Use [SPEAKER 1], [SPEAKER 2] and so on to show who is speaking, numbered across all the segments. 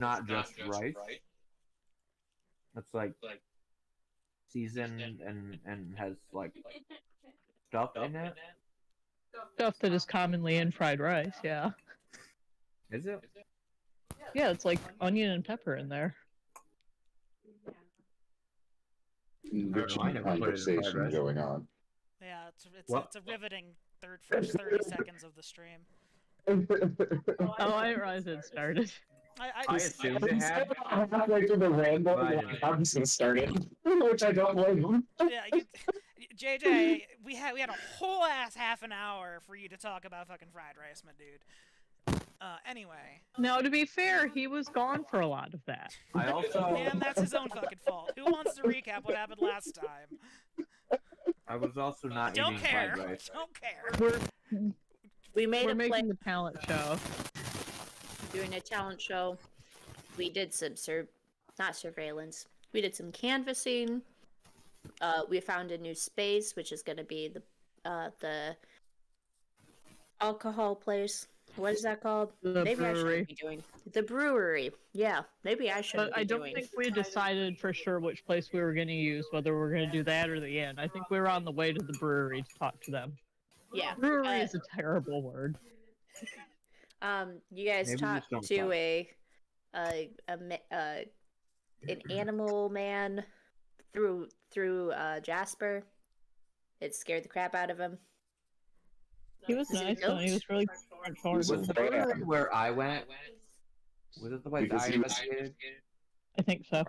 [SPEAKER 1] not just rice. It's like seasoned and has like stuff in it.
[SPEAKER 2] Stuff that is commonly in fried rice, yeah.
[SPEAKER 1] Is it?
[SPEAKER 2] Yeah, it's like onion and pepper in there.
[SPEAKER 3] Rich
[SPEAKER 1] I never put it in fried
[SPEAKER 3] conversation
[SPEAKER 1] rice.
[SPEAKER 3] going on.
[SPEAKER 4] Yeah,
[SPEAKER 1] What?
[SPEAKER 4] it's a riveting first 30 seconds of the stream.
[SPEAKER 2] Oh, I realized it started.
[SPEAKER 1] I assumed it had.
[SPEAKER 3] Halfway through the ramble,
[SPEAKER 1] But I didn't.
[SPEAKER 3] Robinson started, which I don't blame him.
[SPEAKER 4] Yeah, JJ, we had a whole ass half an hour for you to talk about fucking fried rice, my dude. Anyway.
[SPEAKER 2] Now, to be fair, he was gone for a lot of that.
[SPEAKER 1] I also.
[SPEAKER 4] Man, that's his own fucking fault. Who wants to recap what happened last time?
[SPEAKER 1] I was also not
[SPEAKER 4] Don't
[SPEAKER 1] eating
[SPEAKER 4] care.
[SPEAKER 1] fried rice.
[SPEAKER 4] Don't care.
[SPEAKER 5] We made
[SPEAKER 2] We're
[SPEAKER 5] a play
[SPEAKER 2] making the talent show.
[SPEAKER 5] doing a talent show. We did some not surveillance. We did some canvassing. We found a new space, which is going to be the alcohol place. What is that called?
[SPEAKER 2] The
[SPEAKER 5] Maybe I
[SPEAKER 2] brewery.
[SPEAKER 5] shouldn't be doing the brewery. Yeah, maybe I shouldn't.
[SPEAKER 2] But I don't think we decided for sure which place we were going to use, whether we're going to do that or the inn. I think we were on the way to the brewery to talk to them.
[SPEAKER 5] Yeah.
[SPEAKER 2] Brewery is a terrible word.
[SPEAKER 5] You guys
[SPEAKER 1] Maybe just
[SPEAKER 5] talked
[SPEAKER 1] don't
[SPEAKER 5] to
[SPEAKER 1] talk.
[SPEAKER 5] an animal man through Jasper. It scared the crap out of him.
[SPEAKER 2] He was
[SPEAKER 5] Is it
[SPEAKER 2] nice, though. He was really
[SPEAKER 1] Was
[SPEAKER 2] forward.
[SPEAKER 1] the brewery where I went? Was it the place
[SPEAKER 3] Because
[SPEAKER 1] I
[SPEAKER 3] he was-
[SPEAKER 1] investigated?
[SPEAKER 2] I think so.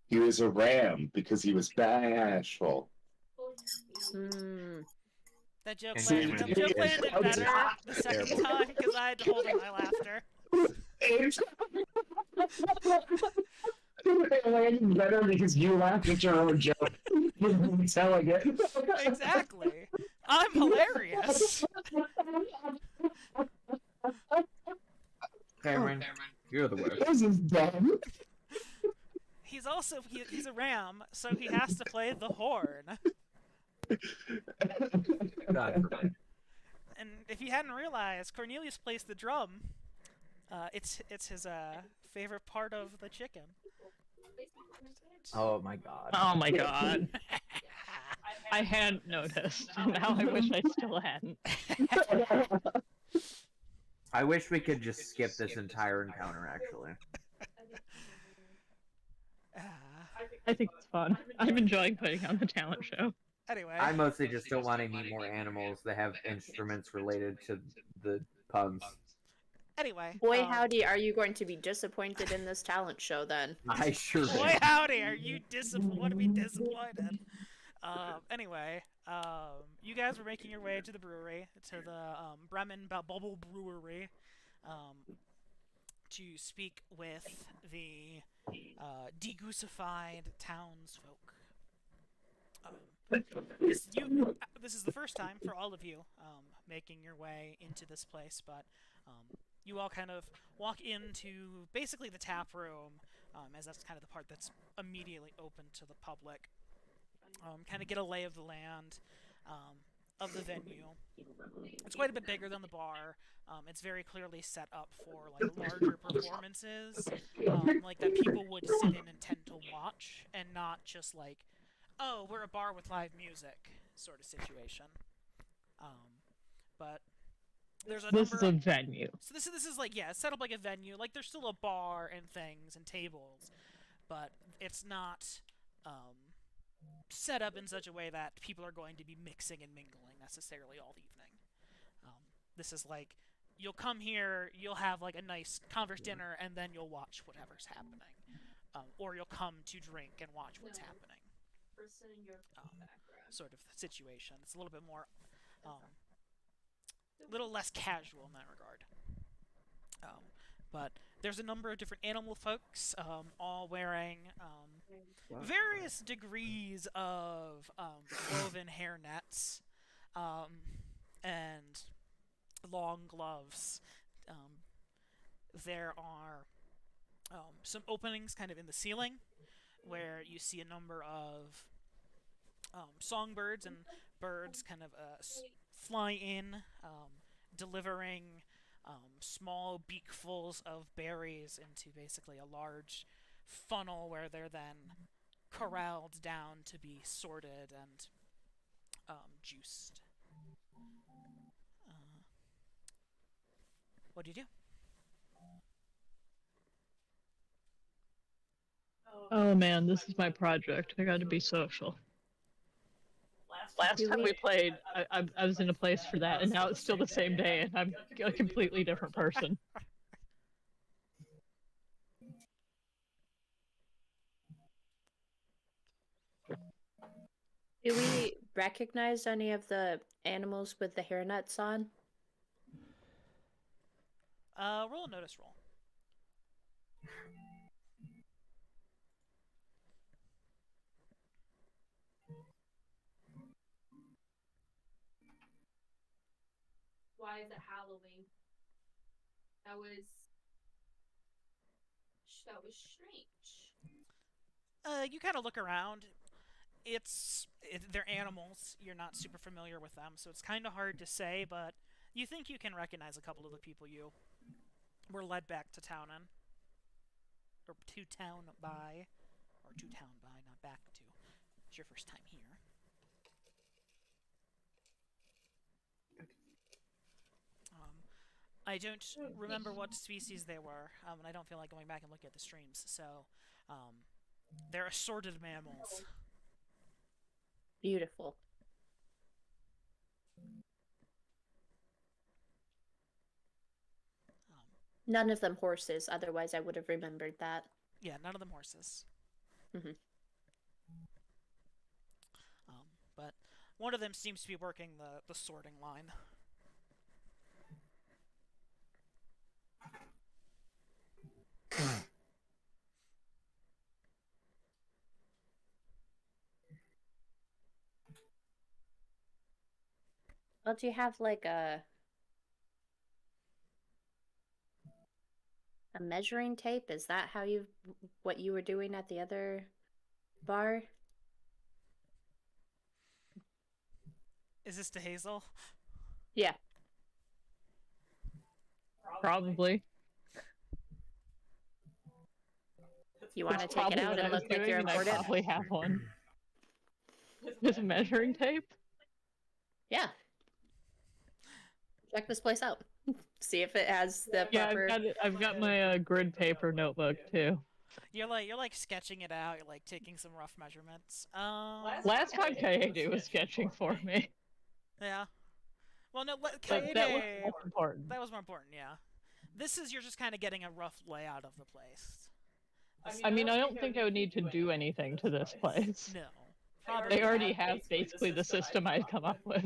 [SPEAKER 3] He was a ram because he was bashful.
[SPEAKER 5] Hmm.
[SPEAKER 4] That joke
[SPEAKER 1] And
[SPEAKER 4] landed,
[SPEAKER 1] Cameron-
[SPEAKER 4] that joke landed
[SPEAKER 3] How
[SPEAKER 4] better
[SPEAKER 3] dare-
[SPEAKER 4] the second
[SPEAKER 1] Terrible.
[SPEAKER 4] time because I had to hold in my laughter.
[SPEAKER 3] It landed better because you laughed at your own joke. You telling it.
[SPEAKER 4] Exactly. I'm hilarious.
[SPEAKER 1] Cameron, you're the worst.
[SPEAKER 3] This is dumb.
[SPEAKER 4] He's also he's a ram, so he has to play the horn.
[SPEAKER 1] God forbid.
[SPEAKER 4] And if you hadn't realized, Cornelius plays the drum. It's his favorite part of the chicken.
[SPEAKER 1] Oh my god.
[SPEAKER 2] Oh my god. I hadn't noticed. Now I wish I still hadn't.
[SPEAKER 1] I wish we could just skip this entire encounter, actually.
[SPEAKER 2] I think it's fun. I'm enjoying putting on the talent show.
[SPEAKER 4] Anyway,
[SPEAKER 1] I mostly just don't want to meet more animals that have instruments related to the puns.
[SPEAKER 4] anyway.
[SPEAKER 5] Boy, howdy, are you going to be disappointed in this talent show then?
[SPEAKER 1] I sure
[SPEAKER 4] Boy,
[SPEAKER 1] am.
[SPEAKER 4] howdy, are you want to be disappointed? Anyway, you guys were making your way to the brewery, to the Bremen Bubble Brewery, to speak with the degoosified townsfolk. This is the first time for all of you making your way into this place, but you all kind of walk into basically the tap room, as that's kind of the part that's immediately open to the public. Kind of get a lay of the land of the venue. It's quite a bit bigger than the bar. It's very clearly set up for like larger performances, like that people would sit in and tend to watch, and not just like, oh, we're a bar with live music sort of situation. But there's a
[SPEAKER 2] This
[SPEAKER 4] number
[SPEAKER 2] is a
[SPEAKER 4] of,
[SPEAKER 2] venue.
[SPEAKER 4] so this is like, yeah, it's set up like a venue. Like there's still a bar and things and tables, but it's not set up in such a way that people are going to be mixing and mingling necessarily all evening. This is like, you'll come here, you'll have like a nice converse dinner, and then you'll watch whatever's happening, or you'll come to drink and watch what's happening. Sort of situation. It's a little bit more, little less casual in that regard. But there's a number of different animal folks, all wearing various degrees of woven hairnets and long gloves. There are some openings kind of in the ceiling where you see a number of songbirds and birds kind of fly in, delivering small beakfuls of berries into basically a large funnel where they're then corralled down to be sorted and juiced. What do you do?
[SPEAKER 2] Oh man, this is my project. I got to be social. Last time we played, I was in a place for that, and now it's still the same day, and I'm a completely different person.
[SPEAKER 5] Do we recognize any of the animals with the hairnets on?
[SPEAKER 4] Roll a notice roll.
[SPEAKER 6] Why is it Halloween? That was strange.
[SPEAKER 4] You kind of look around. They're animals. You're not super familiar with them, so it's kind of hard to say. But you think you can recognize a couple of the people you were led back to town in, or to town by, not back to. It's your first time here. I don't remember what species they were, and I don't feel like going back and looking at the streams. So, they're assorted mammals.
[SPEAKER 5] Beautiful. None of them horses, otherwise I would have remembered that.
[SPEAKER 4] Yeah, none of them horses.
[SPEAKER 5] Mhm.
[SPEAKER 4] But one of them seems to be working the sorting line.
[SPEAKER 5] Well, do you have like a measuring tape? Is that how what you were doing at the other bar?
[SPEAKER 4] Is this to Hazel?
[SPEAKER 5] Yeah.
[SPEAKER 2] Probably.
[SPEAKER 5] You want to
[SPEAKER 2] That's
[SPEAKER 5] take it
[SPEAKER 2] probably
[SPEAKER 5] out
[SPEAKER 2] what
[SPEAKER 5] and
[SPEAKER 2] I was
[SPEAKER 5] look like
[SPEAKER 2] doing,
[SPEAKER 5] you're
[SPEAKER 2] and I
[SPEAKER 5] important?
[SPEAKER 2] probably have one. With a measuring tape?
[SPEAKER 5] Yeah. Check this place out. See if it has the
[SPEAKER 2] Yeah,
[SPEAKER 5] proper.
[SPEAKER 2] I've got my grid paper notebook too.
[SPEAKER 4] You're like sketching it out. You're like taking some rough measurements.
[SPEAKER 2] Last time Kaede was sketching for me.
[SPEAKER 4] Yeah. Well, no,
[SPEAKER 2] That
[SPEAKER 4] Kaede,
[SPEAKER 2] was more important.
[SPEAKER 4] that was more important. Yeah. This is you're just kind of getting a rough layout of the place.
[SPEAKER 2] I mean, I don't think I would need to do anything to this place.
[SPEAKER 4] No.
[SPEAKER 2] They already have basically the system I'd come up with.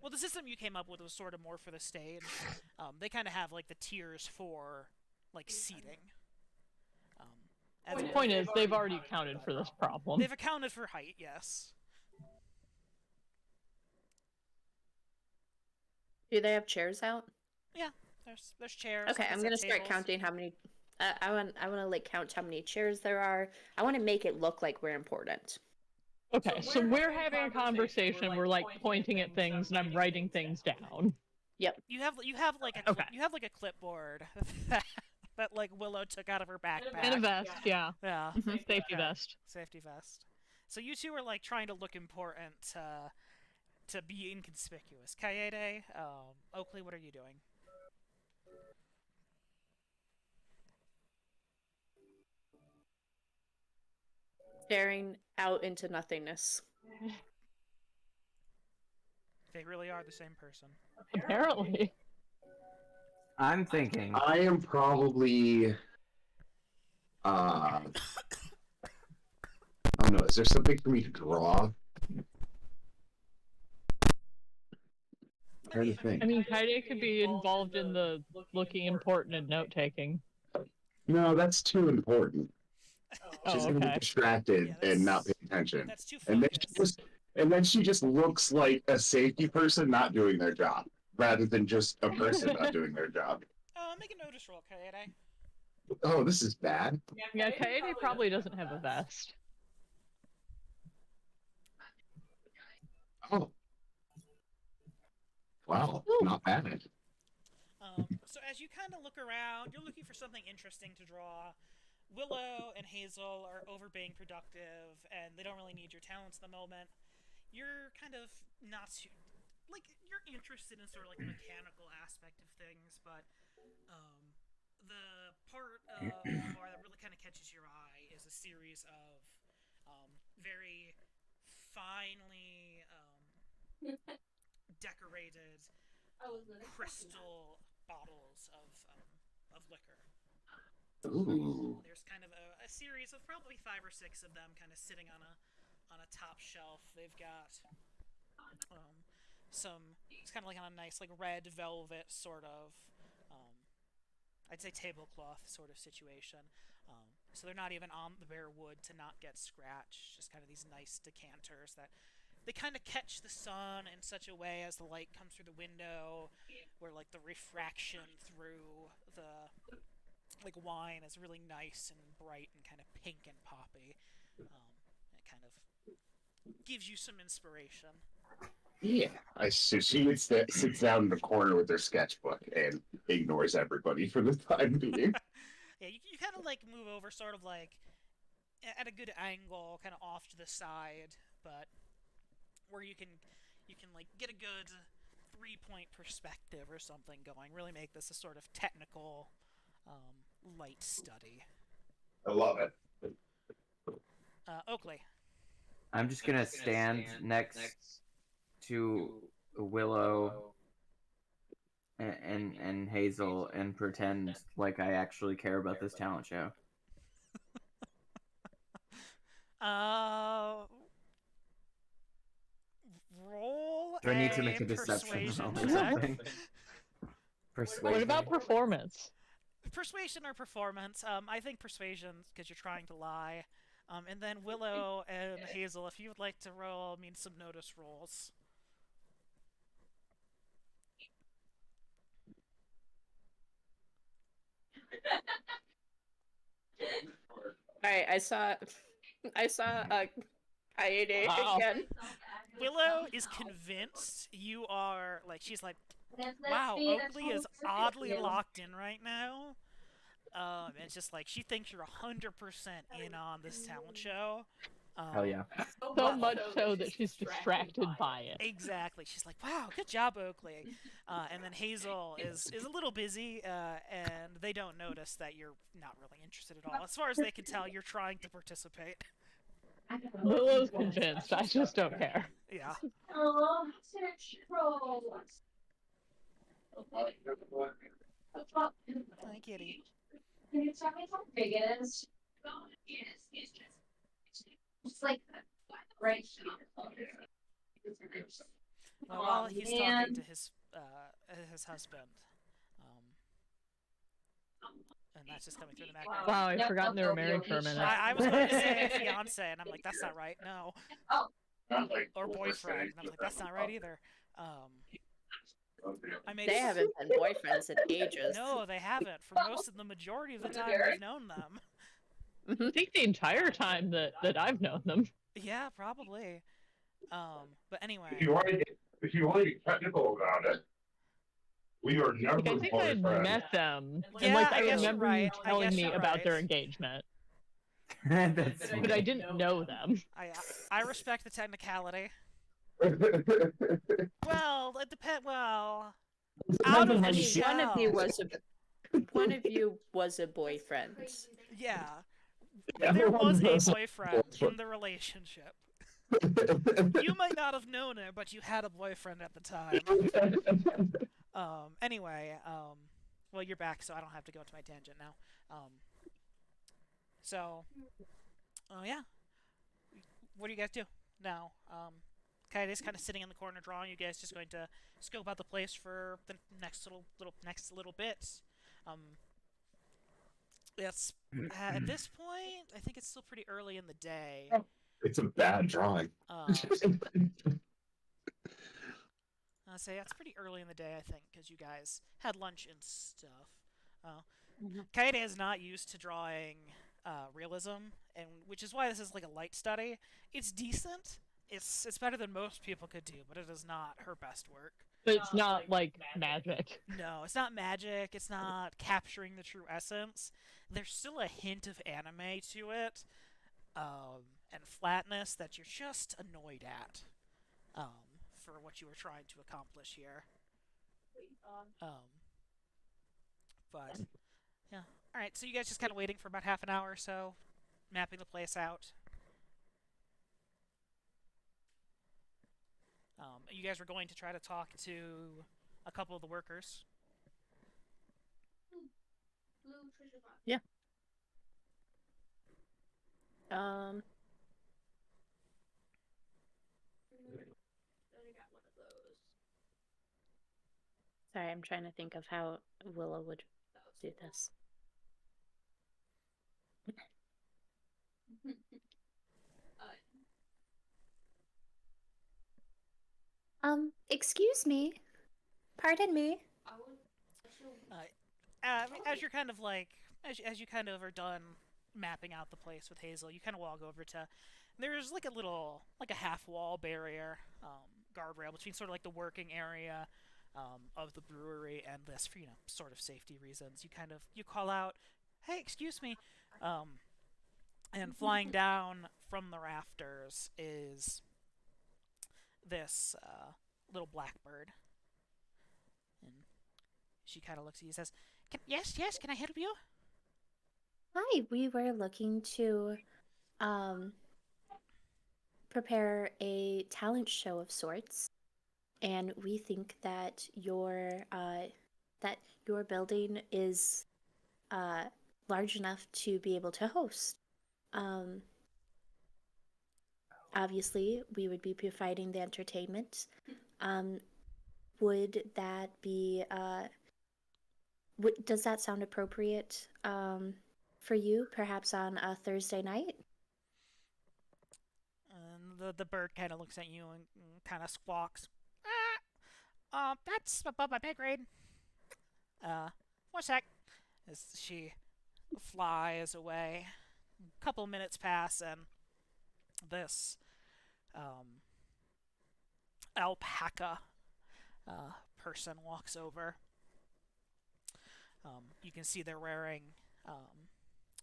[SPEAKER 4] Well, the system you came up with was sort of more for the stage. They kind of have like the tiers for like seating.
[SPEAKER 2] The point is, they've already accounted for this problem.
[SPEAKER 4] They've accounted for height, yes.
[SPEAKER 5] Do they have chairs out?
[SPEAKER 4] Yeah, there's chairs.
[SPEAKER 5] Okay,
[SPEAKER 4] like I
[SPEAKER 5] I'm
[SPEAKER 4] said,
[SPEAKER 5] gonna start
[SPEAKER 4] tables.
[SPEAKER 5] counting how many. I want to like count how many chairs there are. I want to make it look like we're important.
[SPEAKER 2] Okay, so we're having a conversation. We're like pointing at things, and I'm writing things down.
[SPEAKER 5] Yep.
[SPEAKER 4] You have like a clipboard that like Willow took out of her backpack.
[SPEAKER 2] And a vest, yeah.
[SPEAKER 4] Yeah.
[SPEAKER 2] Safety vest.
[SPEAKER 4] Safety vest. So you two are like trying to look important to be inconspicuous. Kaede, Oakley, what are you doing?
[SPEAKER 5] Staring out into nothingness.
[SPEAKER 4] They really are the same person.
[SPEAKER 2] Apparently.
[SPEAKER 1] I'm thinking.
[SPEAKER 3] I am probably. Oh no! Is there something for me to draw? I'm trying to think.
[SPEAKER 2] I mean, Kaede could be involved in the looking important and note taking.
[SPEAKER 3] No, that's too important. She's
[SPEAKER 2] Oh,
[SPEAKER 3] gonna be
[SPEAKER 2] okay.
[SPEAKER 3] distracted
[SPEAKER 4] Yeah,
[SPEAKER 3] and not pay attention.
[SPEAKER 4] That's too
[SPEAKER 3] And
[SPEAKER 4] focused.
[SPEAKER 3] then she just looks like a safety person not doing their job, rather than just a person not doing their job.
[SPEAKER 4] Make a notice roll, Kaede.
[SPEAKER 3] Oh, this is bad.
[SPEAKER 2] Yeah, Kaede probably doesn't have a vest.
[SPEAKER 3] Oh. Wow,
[SPEAKER 2] Ooh.
[SPEAKER 3] not bad.
[SPEAKER 4] So as you kind of look around, you're looking for something interesting to draw. Willow and Hazel are over being productive, and they don't really need your talents at the moment. You're kind of not too, like, you're interested in sort of like the mechanical aspect of things, but the part of the bar that really kind of catches your eye is a series of very finely decorated crystal bottles of liquor.
[SPEAKER 3] Ooh.
[SPEAKER 4] There's kind of a series of probably 5 or 6 of them kind of sitting on a top shelf. They've got some, it's kind of like on a nice like red velvet sort of I'd say tablecloth sort of situation. So they're not even on the bare wood to not get scratched. Just kind of these nice decanters that they kind of catch the sun in such a way as the light comes through the window, where like the refraction through the like wine is really nice and bright and kind of pink and poppy. It kind of gives you some inspiration.
[SPEAKER 3] Yeah, so she sits down in the corner with her sketchbook and ignores everybody for the time being.
[SPEAKER 4] Yeah, you kind of like move over, sort of like at a good angle, kind of off to the side, but where you can like get a good 3-point perspective or something going. Really make this a sort of technical, light study.
[SPEAKER 3] I love it.
[SPEAKER 4] Oakley.
[SPEAKER 1] I'm just gonna stand next to Willow and Hazel and pretend like I actually care about this talent show.
[SPEAKER 4] Roll.
[SPEAKER 1] Do I need to make a deception
[SPEAKER 4] persuasion
[SPEAKER 1] roll or
[SPEAKER 4] check.
[SPEAKER 1] something? Persuasion.
[SPEAKER 2] What about performance?
[SPEAKER 4] Persuasion or performance? I think persuasion because you're trying to lie. And then Willow and Hazel, if you would like to roll, some notice rolls.
[SPEAKER 5] Alright, I saw Kaede
[SPEAKER 2] Wow.
[SPEAKER 5] again.
[SPEAKER 4] Willow is convinced you are like she's like, wow, Oakley is oddly locked in right now. It's just like she thinks you're 100% in on this talent show.
[SPEAKER 1] Hell yeah.
[SPEAKER 2] So much so that she's distracted by it.
[SPEAKER 4] Exactly. She's like, wow, good job, Oakley. And then Hazel is a little busy, and they don't notice that you're not really interested at all. As far as they can tell, you're trying to participate.
[SPEAKER 2] Willow's convinced. I just don't care.
[SPEAKER 4] Yeah. Hi, kitty.
[SPEAKER 6] Can you tell me how big it is? It's like right
[SPEAKER 4] Well, while he's talking to his husband, and that's just coming through the background.
[SPEAKER 2] Wow, I'd forgotten they were married for a minute.
[SPEAKER 4] I was going to say fiance, and I'm like, that's not right. No.
[SPEAKER 3] Not like
[SPEAKER 4] Or
[SPEAKER 3] what we're
[SPEAKER 4] boyfriend,
[SPEAKER 3] saying.
[SPEAKER 4] and I'm like, that's not right either. I made
[SPEAKER 5] They haven't been boyfriends in ages.
[SPEAKER 4] No, they haven't. For most of the majority of the time we've known them.
[SPEAKER 2] I think the entire time that I've known them.
[SPEAKER 4] Yeah, probably. But anyway.
[SPEAKER 3] If you want to get technical about it, we are never
[SPEAKER 2] Like, I think I had
[SPEAKER 3] boyfriends.
[SPEAKER 2] met them,
[SPEAKER 4] Yeah,
[SPEAKER 2] and like
[SPEAKER 4] I
[SPEAKER 2] I
[SPEAKER 4] guess you're
[SPEAKER 2] remember
[SPEAKER 4] right.
[SPEAKER 2] you
[SPEAKER 4] I
[SPEAKER 2] telling
[SPEAKER 4] guess
[SPEAKER 2] me
[SPEAKER 4] you're
[SPEAKER 2] about their
[SPEAKER 4] right.
[SPEAKER 2] engagement,
[SPEAKER 1] That's
[SPEAKER 2] but I didn't know them.
[SPEAKER 4] I respect the technicality. Well, it depends. Well, out of
[SPEAKER 5] I
[SPEAKER 4] the
[SPEAKER 5] mean,
[SPEAKER 4] shell.
[SPEAKER 5] one of you was a boyfriend.
[SPEAKER 4] Yeah, there was a boyfriend in the relationship. You might not have known her, but you had a boyfriend at the time. Anyway, well, you're back, so I don't have to go into my tangent now. Yeah. What do you guys do now? Kaede's kind of sitting in the corner drawing. You guys just going to scope out the place for the next little bit. Yes. At this point, I think it's still pretty early in the day.
[SPEAKER 3] It's a bad drawing.
[SPEAKER 4] I'll say it's pretty early in the day, I think, because you guys had lunch and stuff. Kaede is not used to drawing realism, and which is why this is like a light study. It's decent. It's better than most people could do, but it is not her best work.
[SPEAKER 2] But it's not like magic.
[SPEAKER 4] No, it's not magic. It's not capturing the true essence. There's still a hint of anime to it, and flatness that you're just annoyed at, for what you were trying to accomplish here. But yeah, all right. So you guys just kind of waiting for about half an hour or so, mapping the place out. You guys were going to try to talk to a couple of the workers.
[SPEAKER 5] Yeah. Sorry, I'm trying to think of how Willow would do this. Excuse me. Pardon me.
[SPEAKER 4] As you're kind of like, as you kind of are done mapping out the place with Hazel, you kind of walk over to. There's like a little, like a half wall barrier, guardrail between sort of like the working area of the brewery and this for sort of safety reasons. You call out, "Hey, excuse me," and flying down from the rafters is this little blackbird, and she kind of looks at you and says, yes, can I help you?
[SPEAKER 5] Hi, we were looking to prepare a talent show of sorts, and we think that your building is large enough to be able to host. Obviously, we would be providing the entertainment. Would that be does that sound appropriate for you, perhaps on a Thursday night?
[SPEAKER 4] And the bird kind of looks at you and kind of squawks. That's above my pay grade. 1 sec. As she flies away. A couple minutes pass, and this alpaca person walks over. You can see they're wearing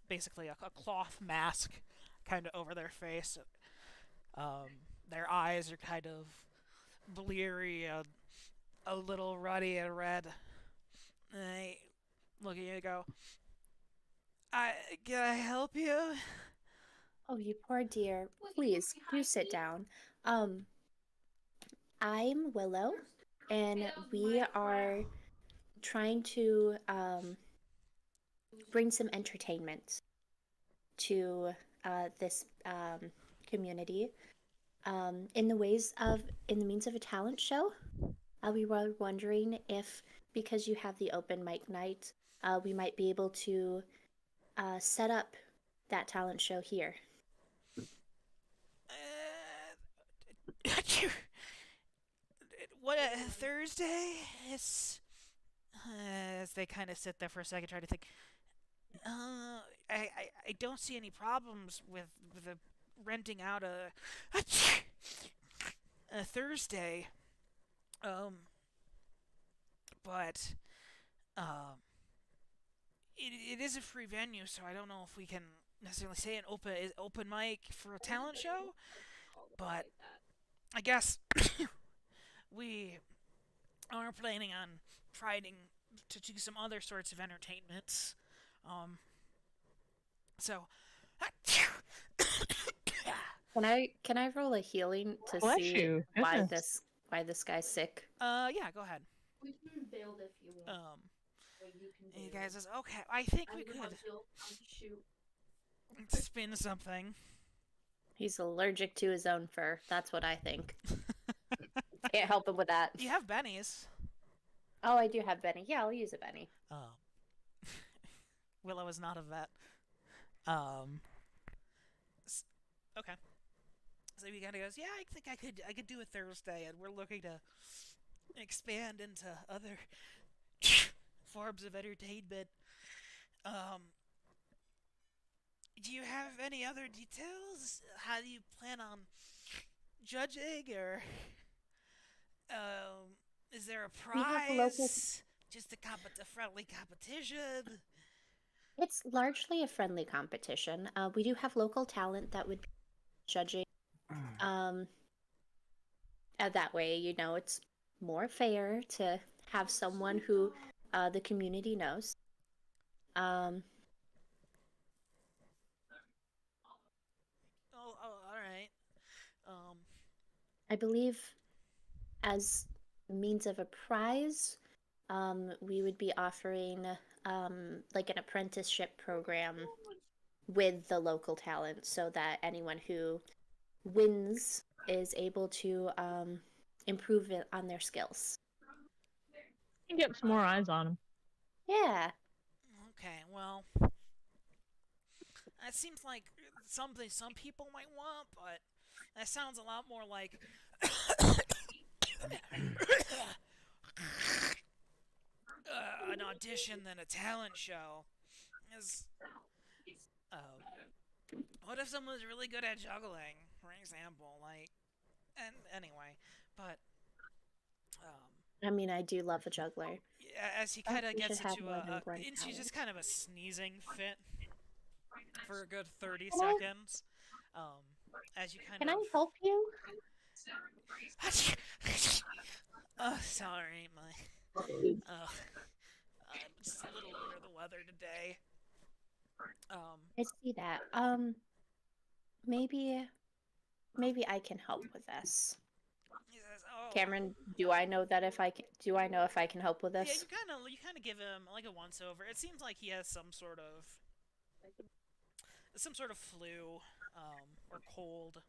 [SPEAKER 4] basically a cloth mask kind of over their face. Their eyes are kind of bleary, a little ruddy and red. And they look at you and go, can I help you?
[SPEAKER 5] Oh, you poor dear. Please, do sit down. I'm Willow, and we are trying to bring some entertainment to this community in the means of a talent show. We were wondering if, because you have the open mic night, we might be able to set up that talent show here.
[SPEAKER 4] What, Thursday? It's as they kind of sit there for a second, trying to think. I don't see any problems with the renting out a Thursday. But it is a free venue, so I don't know if we can necessarily say an open mic for a talent show. But I guess we are planning on trying to do some other sorts of entertainments. So
[SPEAKER 5] Can I roll a healing to
[SPEAKER 2] Bless
[SPEAKER 5] see
[SPEAKER 2] you.
[SPEAKER 5] why
[SPEAKER 2] Goodness.
[SPEAKER 5] this guy's sick?
[SPEAKER 4] yeah, go ahead.
[SPEAKER 6] We can build if you want.
[SPEAKER 4] And you guys says, okay, I think we could
[SPEAKER 6] Shoot.
[SPEAKER 4] spin something.
[SPEAKER 5] He's allergic to his own fur. That's what I think. Can't help him with that.
[SPEAKER 4] You have bennies.
[SPEAKER 5] Oh, I do have Benny. Yeah, I'll use a Benny.
[SPEAKER 4] Willow is not a vet. Okay. So he kind of goes, yeah, I think I could do a Thursday, and we're looking to expand into other forms of entertainment. Do you have any other details? How do you plan on judging, or Is there a
[SPEAKER 5] We have local-
[SPEAKER 4] prize? Just a friendly competition?
[SPEAKER 5] It's largely a friendly competition. We do have local talent that would be judging. That way, it's more fair to have someone who the community knows.
[SPEAKER 4] Oh, all right.
[SPEAKER 5] I believe as means of a prize, we would be offering like an apprenticeship program with the local talent so that anyone who wins is able to improve it on their skills.
[SPEAKER 2] And get some more eyes on him.
[SPEAKER 5] Yeah.
[SPEAKER 4] Okay, well, that seems like something some people might want, but that sounds a lot more like an audition than a talent show. What if someone's really good at juggling, for example? And anyway, but
[SPEAKER 5] I mean, I do love a juggler.
[SPEAKER 4] as he kind of
[SPEAKER 5] we
[SPEAKER 4] gets
[SPEAKER 5] should have
[SPEAKER 4] into
[SPEAKER 5] more than one
[SPEAKER 4] into
[SPEAKER 5] talent.
[SPEAKER 4] just kind of a sneezing fit for a good 30
[SPEAKER 5] Can I-
[SPEAKER 4] seconds. As you kind
[SPEAKER 5] Can
[SPEAKER 4] of.
[SPEAKER 5] I help you?
[SPEAKER 4] Oh, sorry, I'm just a little under the weather today.
[SPEAKER 5] I see that. Maybe I can help with this.
[SPEAKER 4] He says, "Oh,
[SPEAKER 5] Cameron, do I know if I can help with
[SPEAKER 4] yeah."
[SPEAKER 5] this?
[SPEAKER 4] You kind of give him like a once over. It seems like he has some sort of flu, or cold.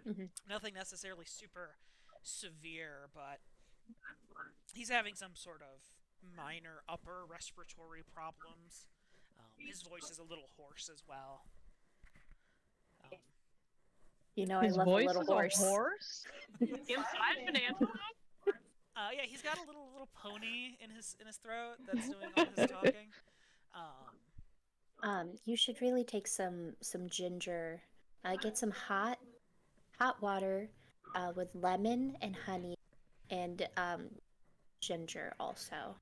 [SPEAKER 5] Mhm.
[SPEAKER 4] Nothing necessarily super severe, but he's having some sort of minor upper respiratory problems. His voice is a little hoarse as well.
[SPEAKER 5] I
[SPEAKER 2] His
[SPEAKER 5] love a
[SPEAKER 2] voice
[SPEAKER 5] little
[SPEAKER 2] is
[SPEAKER 5] horse.
[SPEAKER 2] a horse inside of an antelope.
[SPEAKER 4] Yeah, he's got a little pony in his throat that's doing all his talking.
[SPEAKER 5] You should really take some ginger. Get some hot water with lemon and honey and ginger also.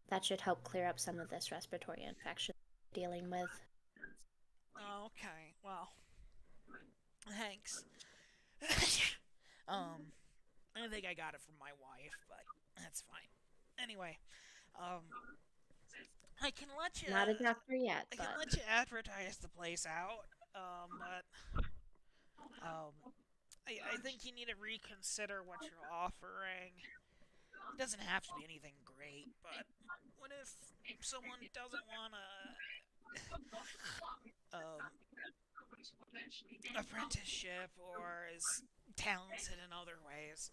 [SPEAKER 5] That should help clear up some of this respiratory infection we're dealing with.
[SPEAKER 4] Okay, well, thanks. I think I got it from my wife, but that's fine. Anyway, I can let you.
[SPEAKER 5] Not a doctor yet,
[SPEAKER 4] I
[SPEAKER 5] but
[SPEAKER 4] can let you advertise the place out, but I think you need to reconsider what you're offering. It doesn't have to be anything great, but what if someone doesn't want a apprenticeship or is talented in other ways?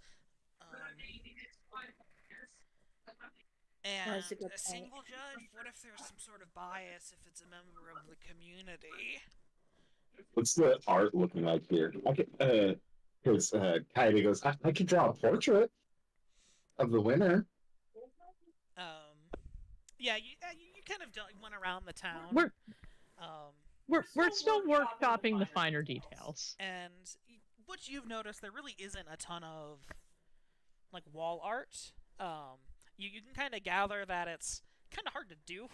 [SPEAKER 4] And
[SPEAKER 5] That's a good
[SPEAKER 4] a
[SPEAKER 5] point.
[SPEAKER 4] single judge? What if there's some sort of bias if it's a member of the community?
[SPEAKER 3] What's the art looking like here? Because Coyote goes, I could draw a portrait of the winner.
[SPEAKER 4] Yeah, you kind of went around the town.
[SPEAKER 2] We're still workshopping the finer details.
[SPEAKER 4] And what you've noticed, there really isn't a ton of like wall art. You can kind of gather that it's kind of hard to do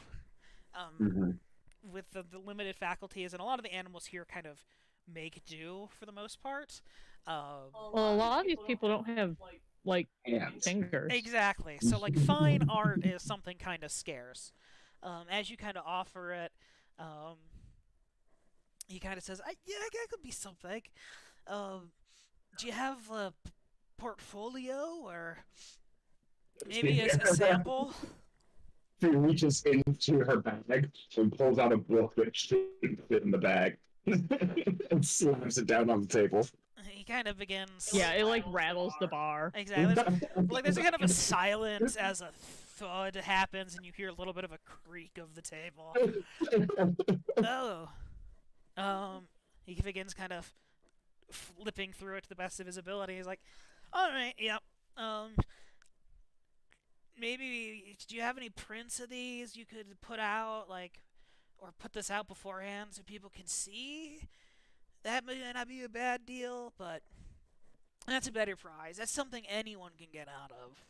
[SPEAKER 4] with the limited faculties, and a lot of the animals here kind of make do for the most part.
[SPEAKER 2] Well, a lot of these people don't have like
[SPEAKER 3] Hands.
[SPEAKER 2] fingers.
[SPEAKER 4] Exactly. So like fine art is something kind of scarce. As you kind of offer it, he kind of says, "Yeah, that could be something. Do you have a portfolio or maybe a sample?"
[SPEAKER 3] She reaches into her bag and pulls out a book that she can fit in the bag and slams it down on the table.
[SPEAKER 4] He kind of begins.
[SPEAKER 2] Yeah, it like rattles the bar.
[SPEAKER 4] Exactly. There's a kind of a silence as a thud happens, and you hear a little bit of a creak of the table. Oh. He begins kind of flipping through it to the best of his ability. He's like, "Alright, yep. Maybe, do you have any prints of these you could put out, or put this out beforehand so people can see? That may not be a bad deal, but That's a better prize. That's something anyone can get out of.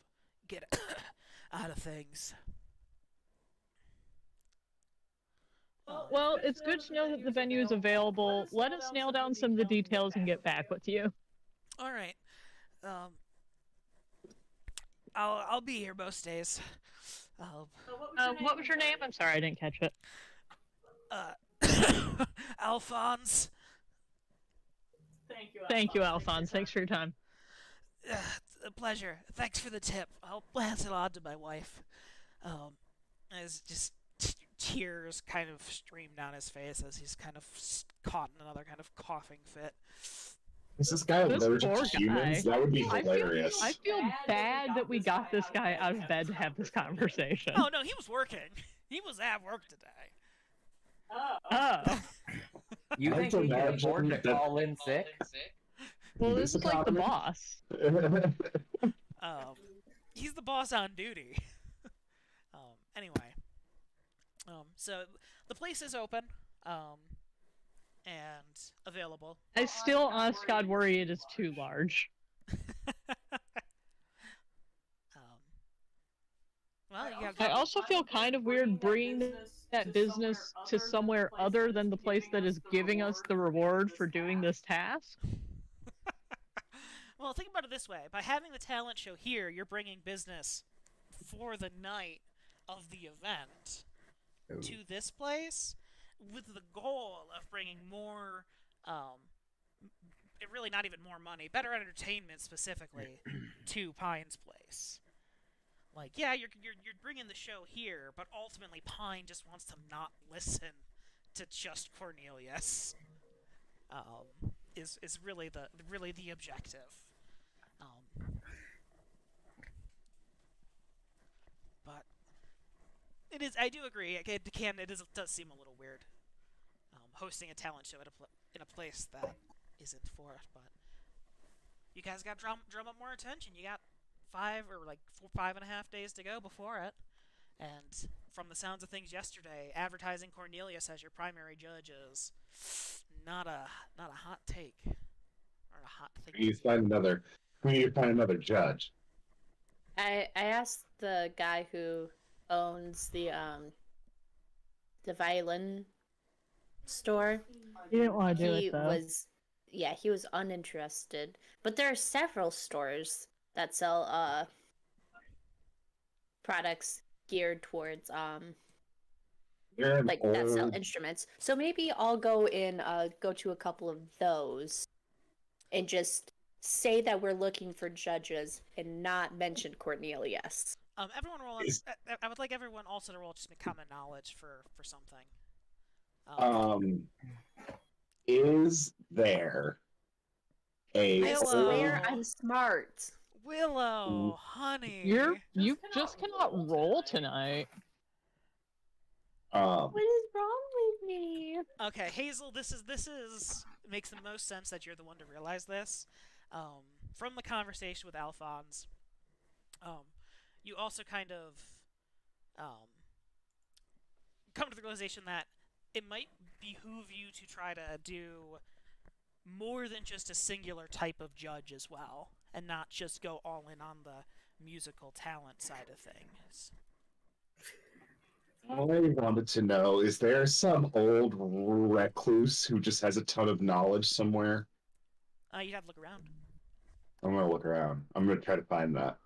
[SPEAKER 4] Get out of things.
[SPEAKER 2] Well, it's good to know that the venue is available. Let us nail down some of the details and get back with you.
[SPEAKER 4] All right. I'll be here most days.
[SPEAKER 2] What was your name? I'm sorry, I didn't catch it.
[SPEAKER 4] Alphonse.
[SPEAKER 2] Thank you, Alphonse. Thanks for your time.
[SPEAKER 4] It's a pleasure. Thanks for the tip. I'll pass it on to my wife. As just tears kind of stream down his face as he's kind of caught in another kind of coughing fit.
[SPEAKER 3] Is this guy
[SPEAKER 2] This
[SPEAKER 3] allergic
[SPEAKER 2] poor
[SPEAKER 3] to humans?
[SPEAKER 2] guy.
[SPEAKER 3] That would be
[SPEAKER 2] I
[SPEAKER 3] hilarious.
[SPEAKER 2] feel bad that we got this guy out of bed to have this conversation.
[SPEAKER 4] Oh no, he was working. He was at work today.
[SPEAKER 2] Oh.
[SPEAKER 1] You
[SPEAKER 3] I
[SPEAKER 1] think
[SPEAKER 3] can
[SPEAKER 1] he can afford to
[SPEAKER 3] imagine that-
[SPEAKER 1] call in sick?
[SPEAKER 2] Well, this is like the
[SPEAKER 3] economy?
[SPEAKER 2] boss.
[SPEAKER 4] He's the boss on duty. Anyway. So the place is open, and available.
[SPEAKER 2] I still, honest God, worry it is too large.
[SPEAKER 4] Well, you have
[SPEAKER 2] I also feel kind of weird bringing that business to somewhere other than the place that is giving us the reward for doing this task.
[SPEAKER 4] Well, think about it this way. By having the talent show here, you're bringing business for the night of the event to this place with the goal of bringing more, really not even more money, better entertainment specifically to Pine's place. Like, yeah, you're bringing the show here, but ultimately Pine just wants to not listen to just Cornelius. Is really the objective. But it is. I do agree. It does seem a little weird. Hosting a talent show in a place that isn't for it. But you guys got drum up more attention. You got 5.5 days to go before it, and from the sounds of things yesterday, advertising Cornelius as your primary judge is not a hot take or a hot thing.
[SPEAKER 3] We need to find another judge.
[SPEAKER 5] I asked the guy who owns the violin store.
[SPEAKER 2] You didn't want to do
[SPEAKER 5] He
[SPEAKER 2] it, though.
[SPEAKER 5] he was uninterested. But there are several stores that sell products geared towards
[SPEAKER 3] You're an
[SPEAKER 5] like that sell
[SPEAKER 3] old-
[SPEAKER 5] instruments. So maybe I'll go to a couple of those and just say that we're looking for judges and not mention Cornelius.
[SPEAKER 4] Everyone roll. I would like everyone also to roll just common knowledge for something.
[SPEAKER 3] Is there a
[SPEAKER 5] I
[SPEAKER 4] Hello.
[SPEAKER 5] swear I'm smart.
[SPEAKER 4] Willow, honey.
[SPEAKER 2] You just cannot roll tonight.
[SPEAKER 5] What is wrong with me?
[SPEAKER 4] Okay, Hazel. This is makes the most sense that you're the one to realize this. From the conversation with Alphonse, you also kind of come to the realization that it might behoove you to try to do more than just a singular type of judge as well, and not just go all in on the musical talent side of things.
[SPEAKER 3] I wanted to know, is there some old recluse who just has a ton of knowledge somewhere?
[SPEAKER 4] You'd have to look around.
[SPEAKER 3] I'm gonna look around. I'm gonna try to find that.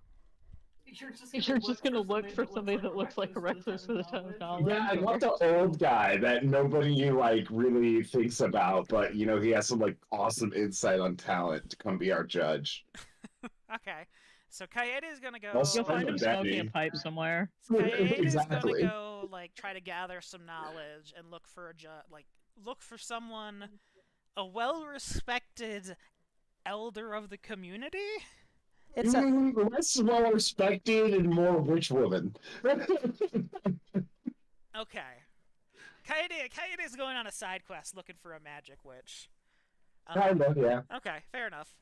[SPEAKER 2] You're just gonna look for somebody that looks like a recluse with a ton of knowledge.
[SPEAKER 3] Yeah, I want the old guy that nobody like really thinks about, but you know he has some like awesome insight on talent to come be our judge.
[SPEAKER 4] Okay, so Kaede is gonna go.
[SPEAKER 3] Also-
[SPEAKER 2] You'll find him
[SPEAKER 3] That'd
[SPEAKER 2] smoking
[SPEAKER 3] be-
[SPEAKER 2] a pipe somewhere.
[SPEAKER 4] Kaede
[SPEAKER 3] Exactly.
[SPEAKER 4] is gonna go like try to gather some knowledge and look for look for someone, a well-respected elder of the community. It's a
[SPEAKER 3] Less well respected and more rich woman.
[SPEAKER 4] okay. Kaede is going on a side quest looking for a magic witch.
[SPEAKER 3] Kind of, yeah.
[SPEAKER 4] Okay, fair enough.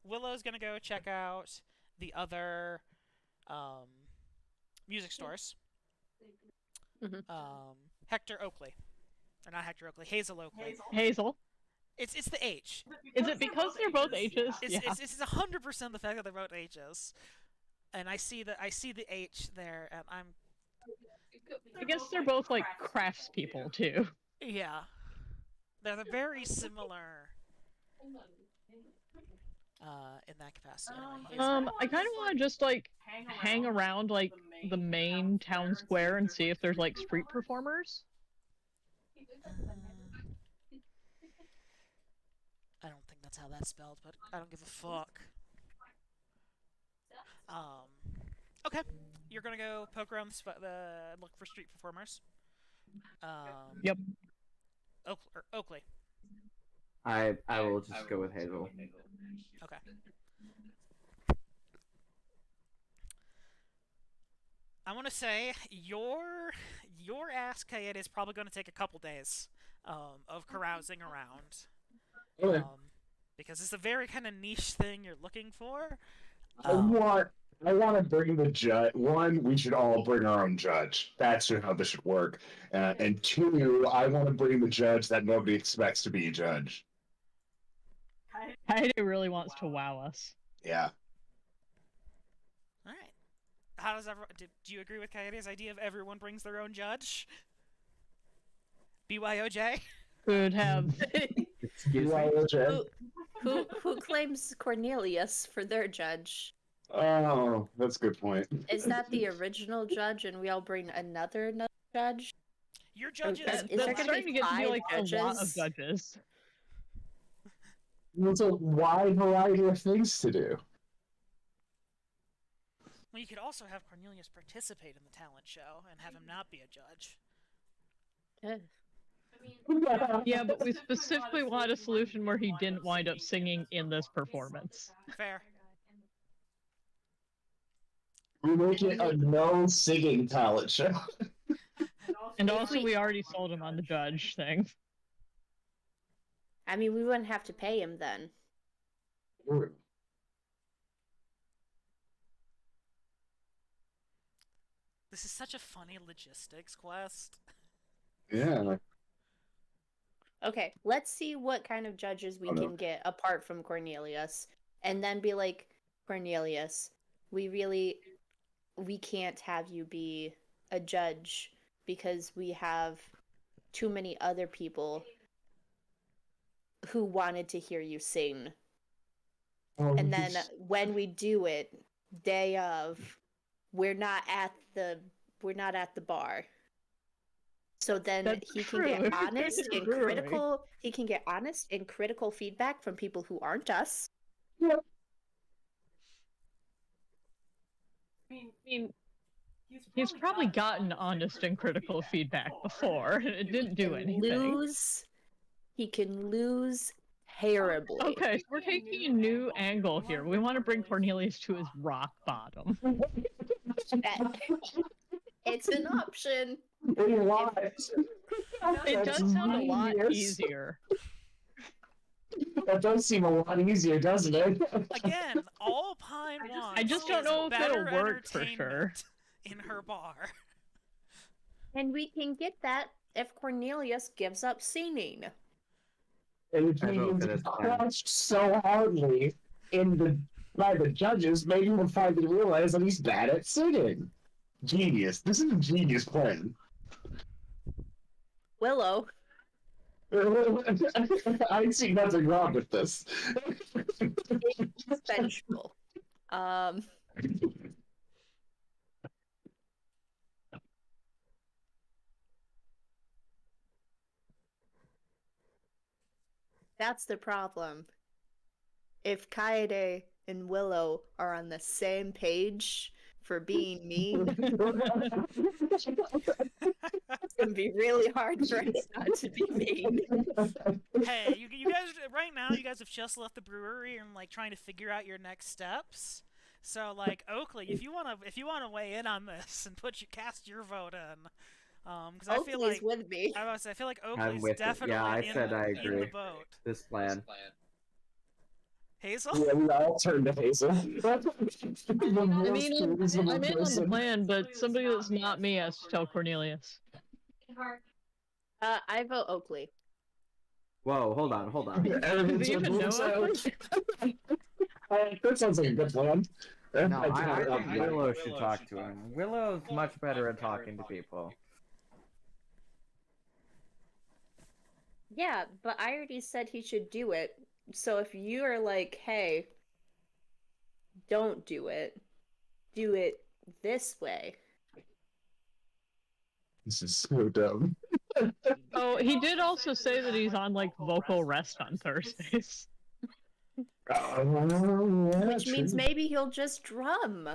[SPEAKER 4] Willow's gonna go check out the other music stores.
[SPEAKER 5] Mhm.
[SPEAKER 4] Hector Oakley, or not Hector Oakley, Hazel Oakley.
[SPEAKER 2] Hazel.
[SPEAKER 4] It's the H.
[SPEAKER 2] Is it because they're both H's?
[SPEAKER 4] It's
[SPEAKER 2] Yeah.
[SPEAKER 4] it's 100% the fact that they're both H's, and I see the H there, and
[SPEAKER 2] I guess they're both like craftspeople too.
[SPEAKER 4] yeah, they're very similar in that capacity. Anyway,
[SPEAKER 2] I kind of want to just like hang around like the main town square and see if there's like street performers.
[SPEAKER 4] I don't think that's how that's spelled, but I don't give a fuck. Okay, you're gonna go poke around the look for street performers.
[SPEAKER 2] Yep.
[SPEAKER 4] Oakley.
[SPEAKER 1] I will just go with Hazel.
[SPEAKER 4] Okay. I want to say your ass, Kayet, is probably going to take a couple days of carousing around.
[SPEAKER 3] Okay.
[SPEAKER 4] Because it's a very kind of niche thing you're looking for.
[SPEAKER 3] I want to bring the judge. One, we should all bring our own judge. That's how this should work. And two, I want to bring the judge that nobody expects to be a judge.
[SPEAKER 2] Kaede really wants to wow us.
[SPEAKER 3] Yeah.
[SPEAKER 4] All right. How does everyone? Do you agree with Kaede's idea of everyone brings their own judge? BYOJ.
[SPEAKER 2] Could have.
[SPEAKER 1] Excuse me?
[SPEAKER 3] BYOJ.
[SPEAKER 5] Who claims Cornelius for their judge?
[SPEAKER 3] Oh, that's a good point.
[SPEAKER 5] Is that the original judge, and we all bring another judge?
[SPEAKER 4] Your judges.
[SPEAKER 5] Is there
[SPEAKER 2] That's
[SPEAKER 5] gonna
[SPEAKER 2] starting
[SPEAKER 5] be
[SPEAKER 2] to get to be
[SPEAKER 5] 5
[SPEAKER 2] like a lot of
[SPEAKER 5] judges?
[SPEAKER 2] judges.
[SPEAKER 3] There's a wide variety of things to do.
[SPEAKER 4] Well, you could also have Cornelius participate in the talent show and have him not be a judge.
[SPEAKER 2] Yeah, but we specifically want a solution where he didn't wind up singing in this performance.
[SPEAKER 4] Fair.
[SPEAKER 3] We make it a no singing talent show.
[SPEAKER 2] And also, we already sold him on the judge thing.
[SPEAKER 5] I mean, we wouldn't have to pay him then.
[SPEAKER 4] This is such a funny logistics quest.
[SPEAKER 3] Yeah.
[SPEAKER 5] Okay, let's see what kind of judges we can get apart from Cornelius, and then be like, Cornelius, we can't have you be a judge because we have too many other people who wanted to hear you sing. And then when we do it, day of, we're not at the bar. So then
[SPEAKER 2] That's
[SPEAKER 5] he can
[SPEAKER 2] true.
[SPEAKER 5] get honest and
[SPEAKER 2] Brewery.
[SPEAKER 5] critical. He can get honest and critical feedback from people who aren't us.
[SPEAKER 2] I mean, he's probably gotten honest and critical feedback before, and it didn't do anything.
[SPEAKER 5] He can lose terribly.
[SPEAKER 2] Okay, so we're taking a new angle here. We want to bring Cornelius to his rock bottom.
[SPEAKER 5] It's an option.
[SPEAKER 2] It does sound a lot easier.
[SPEAKER 3] That does seem a lot easier, doesn't it?
[SPEAKER 4] Again, all Pine wants.
[SPEAKER 2] I just don't
[SPEAKER 4] is
[SPEAKER 2] know if it'll
[SPEAKER 4] better
[SPEAKER 2] work for sure.
[SPEAKER 4] entertainment in her bar.
[SPEAKER 5] And we can get that if Cornelius gives up singing.
[SPEAKER 3] And if
[SPEAKER 1] I vote
[SPEAKER 3] he's
[SPEAKER 1] for this plan.
[SPEAKER 3] crushed so hardly by the judges, maybe we'll finally realize that he's bad at singing. Genius. This is a genius plan.
[SPEAKER 5] Willow.
[SPEAKER 3] I see nothing wrong with this.
[SPEAKER 5] It's vengeful. That's the problem. If Kaede and Willow are on the same page for being mean, it's gonna be really hard for us not to be mean.
[SPEAKER 4] Hey, you guys right now, you guys have just left the brewery and like trying to figure out your next steps. So like Oakley, if you wanna weigh in on this and cast your vote in, because I feel
[SPEAKER 5] Oakley's
[SPEAKER 4] like
[SPEAKER 5] with me.
[SPEAKER 4] I feel like
[SPEAKER 1] I'm
[SPEAKER 4] Oakley's
[SPEAKER 1] with it.
[SPEAKER 4] definitely
[SPEAKER 1] Yeah, I
[SPEAKER 4] in,
[SPEAKER 1] said I
[SPEAKER 4] in the
[SPEAKER 1] agree.
[SPEAKER 4] boat.
[SPEAKER 1] This plan.
[SPEAKER 4] Hazel.
[SPEAKER 3] Yeah, we all turn to Hazel.
[SPEAKER 2] I mean, I'm in on the plan, but somebody that's not me has to tell Cornelius.
[SPEAKER 5] I vote Oakley.
[SPEAKER 1] Whoa, hold on, hold on.
[SPEAKER 3] Everything's
[SPEAKER 2] he even know
[SPEAKER 3] so- That sounds like a good plan.
[SPEAKER 1] No,
[SPEAKER 3] do
[SPEAKER 1] I
[SPEAKER 3] not love
[SPEAKER 1] think
[SPEAKER 3] that.
[SPEAKER 1] Willow should talk to him. Willow's much better at talking to people.
[SPEAKER 5] Yeah, but I already said he should do it. So if you are like, hey, don't do it this way.
[SPEAKER 3] This is so dumb.
[SPEAKER 2] Oh, he did also say that he's on like vocal rest on Thursdays.
[SPEAKER 5] Which means maybe he'll just drum.